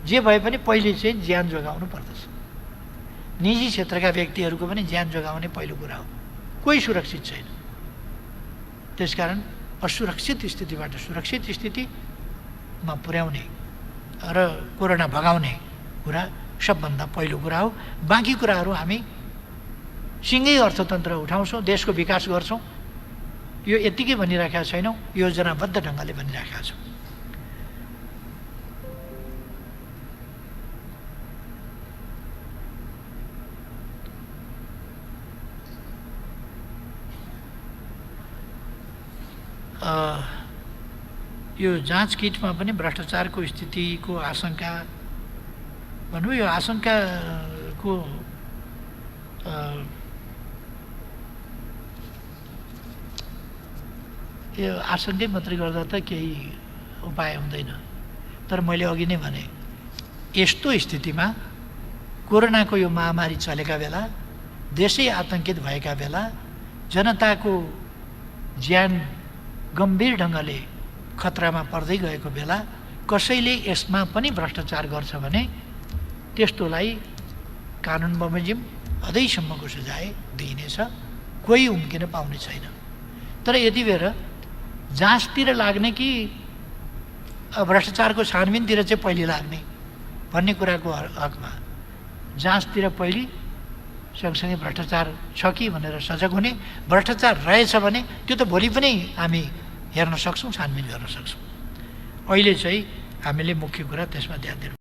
जे भए पनि पहिले चाहिँ ज्यान जोगाउनु पर्दछ। निजी क्षेत्रका व्यक्तिहरूको पनि ज्यान जोगाउने पहिलो कुरा हो। कोही सुरक्षित छैन, त्यसकारण असुरक्षित स्थितिबाट सुरक्षित स्थितिमा पुर्याउने र कोरोना भगाउने कुरा सबभन्दा पहिलो कुरा हो। बाँकी कुराहरू हामी सँगै अर्थतन्त्र उठाउँछौँ, देशको विकास गर्छौँ। यो यत्तिकै भनिराखेका छैनौँ, योजनाबद्ध ढङ्गले भनिराखेका छौँ। यो जाँच किटमा पनि भ्रष्टाचारको स्थितिको आशंका भनौँ, यो आशंकाको यो आशंकै मात्रै गर्दा त केही उपाय हुँदैन। तर मैले अघि नै भने यस्तो स्थितिमा कोरोनाको यो महामारी चलेका बेला, देशै आतंकित भएका बेला, जनताको ज्यान गम्भीर ढङ्गले खतरामा पर्दै गएको बेला कसैले यसमा पनि भ्रष्टाचार गर्छ भने त्यस्तोलाई कानुन बमोजिम अझैसम्मको सजाय दिइनेछ, कोही उम्किन पाउने छैन। तर यति बेर जाँचतिर लाग्ने कि भ्रष्टाचारको छानबिनतिर चाहिँ पहिले लाग्ने भन्ने कुराको हकमा जाँचतिर पहिले सँगसँगै भ्रष्टाचार छ कि भनेर सजग हुने, भ्रष्टाचार रहेछ भने त्यो त भोलि पनि हामी हेर्न सक्छौँ, छानबिन गर्न सक्छौँ। अहिले चाहिँ हामीले मुख्य कुरा त्यसमा ध्यान दिनु।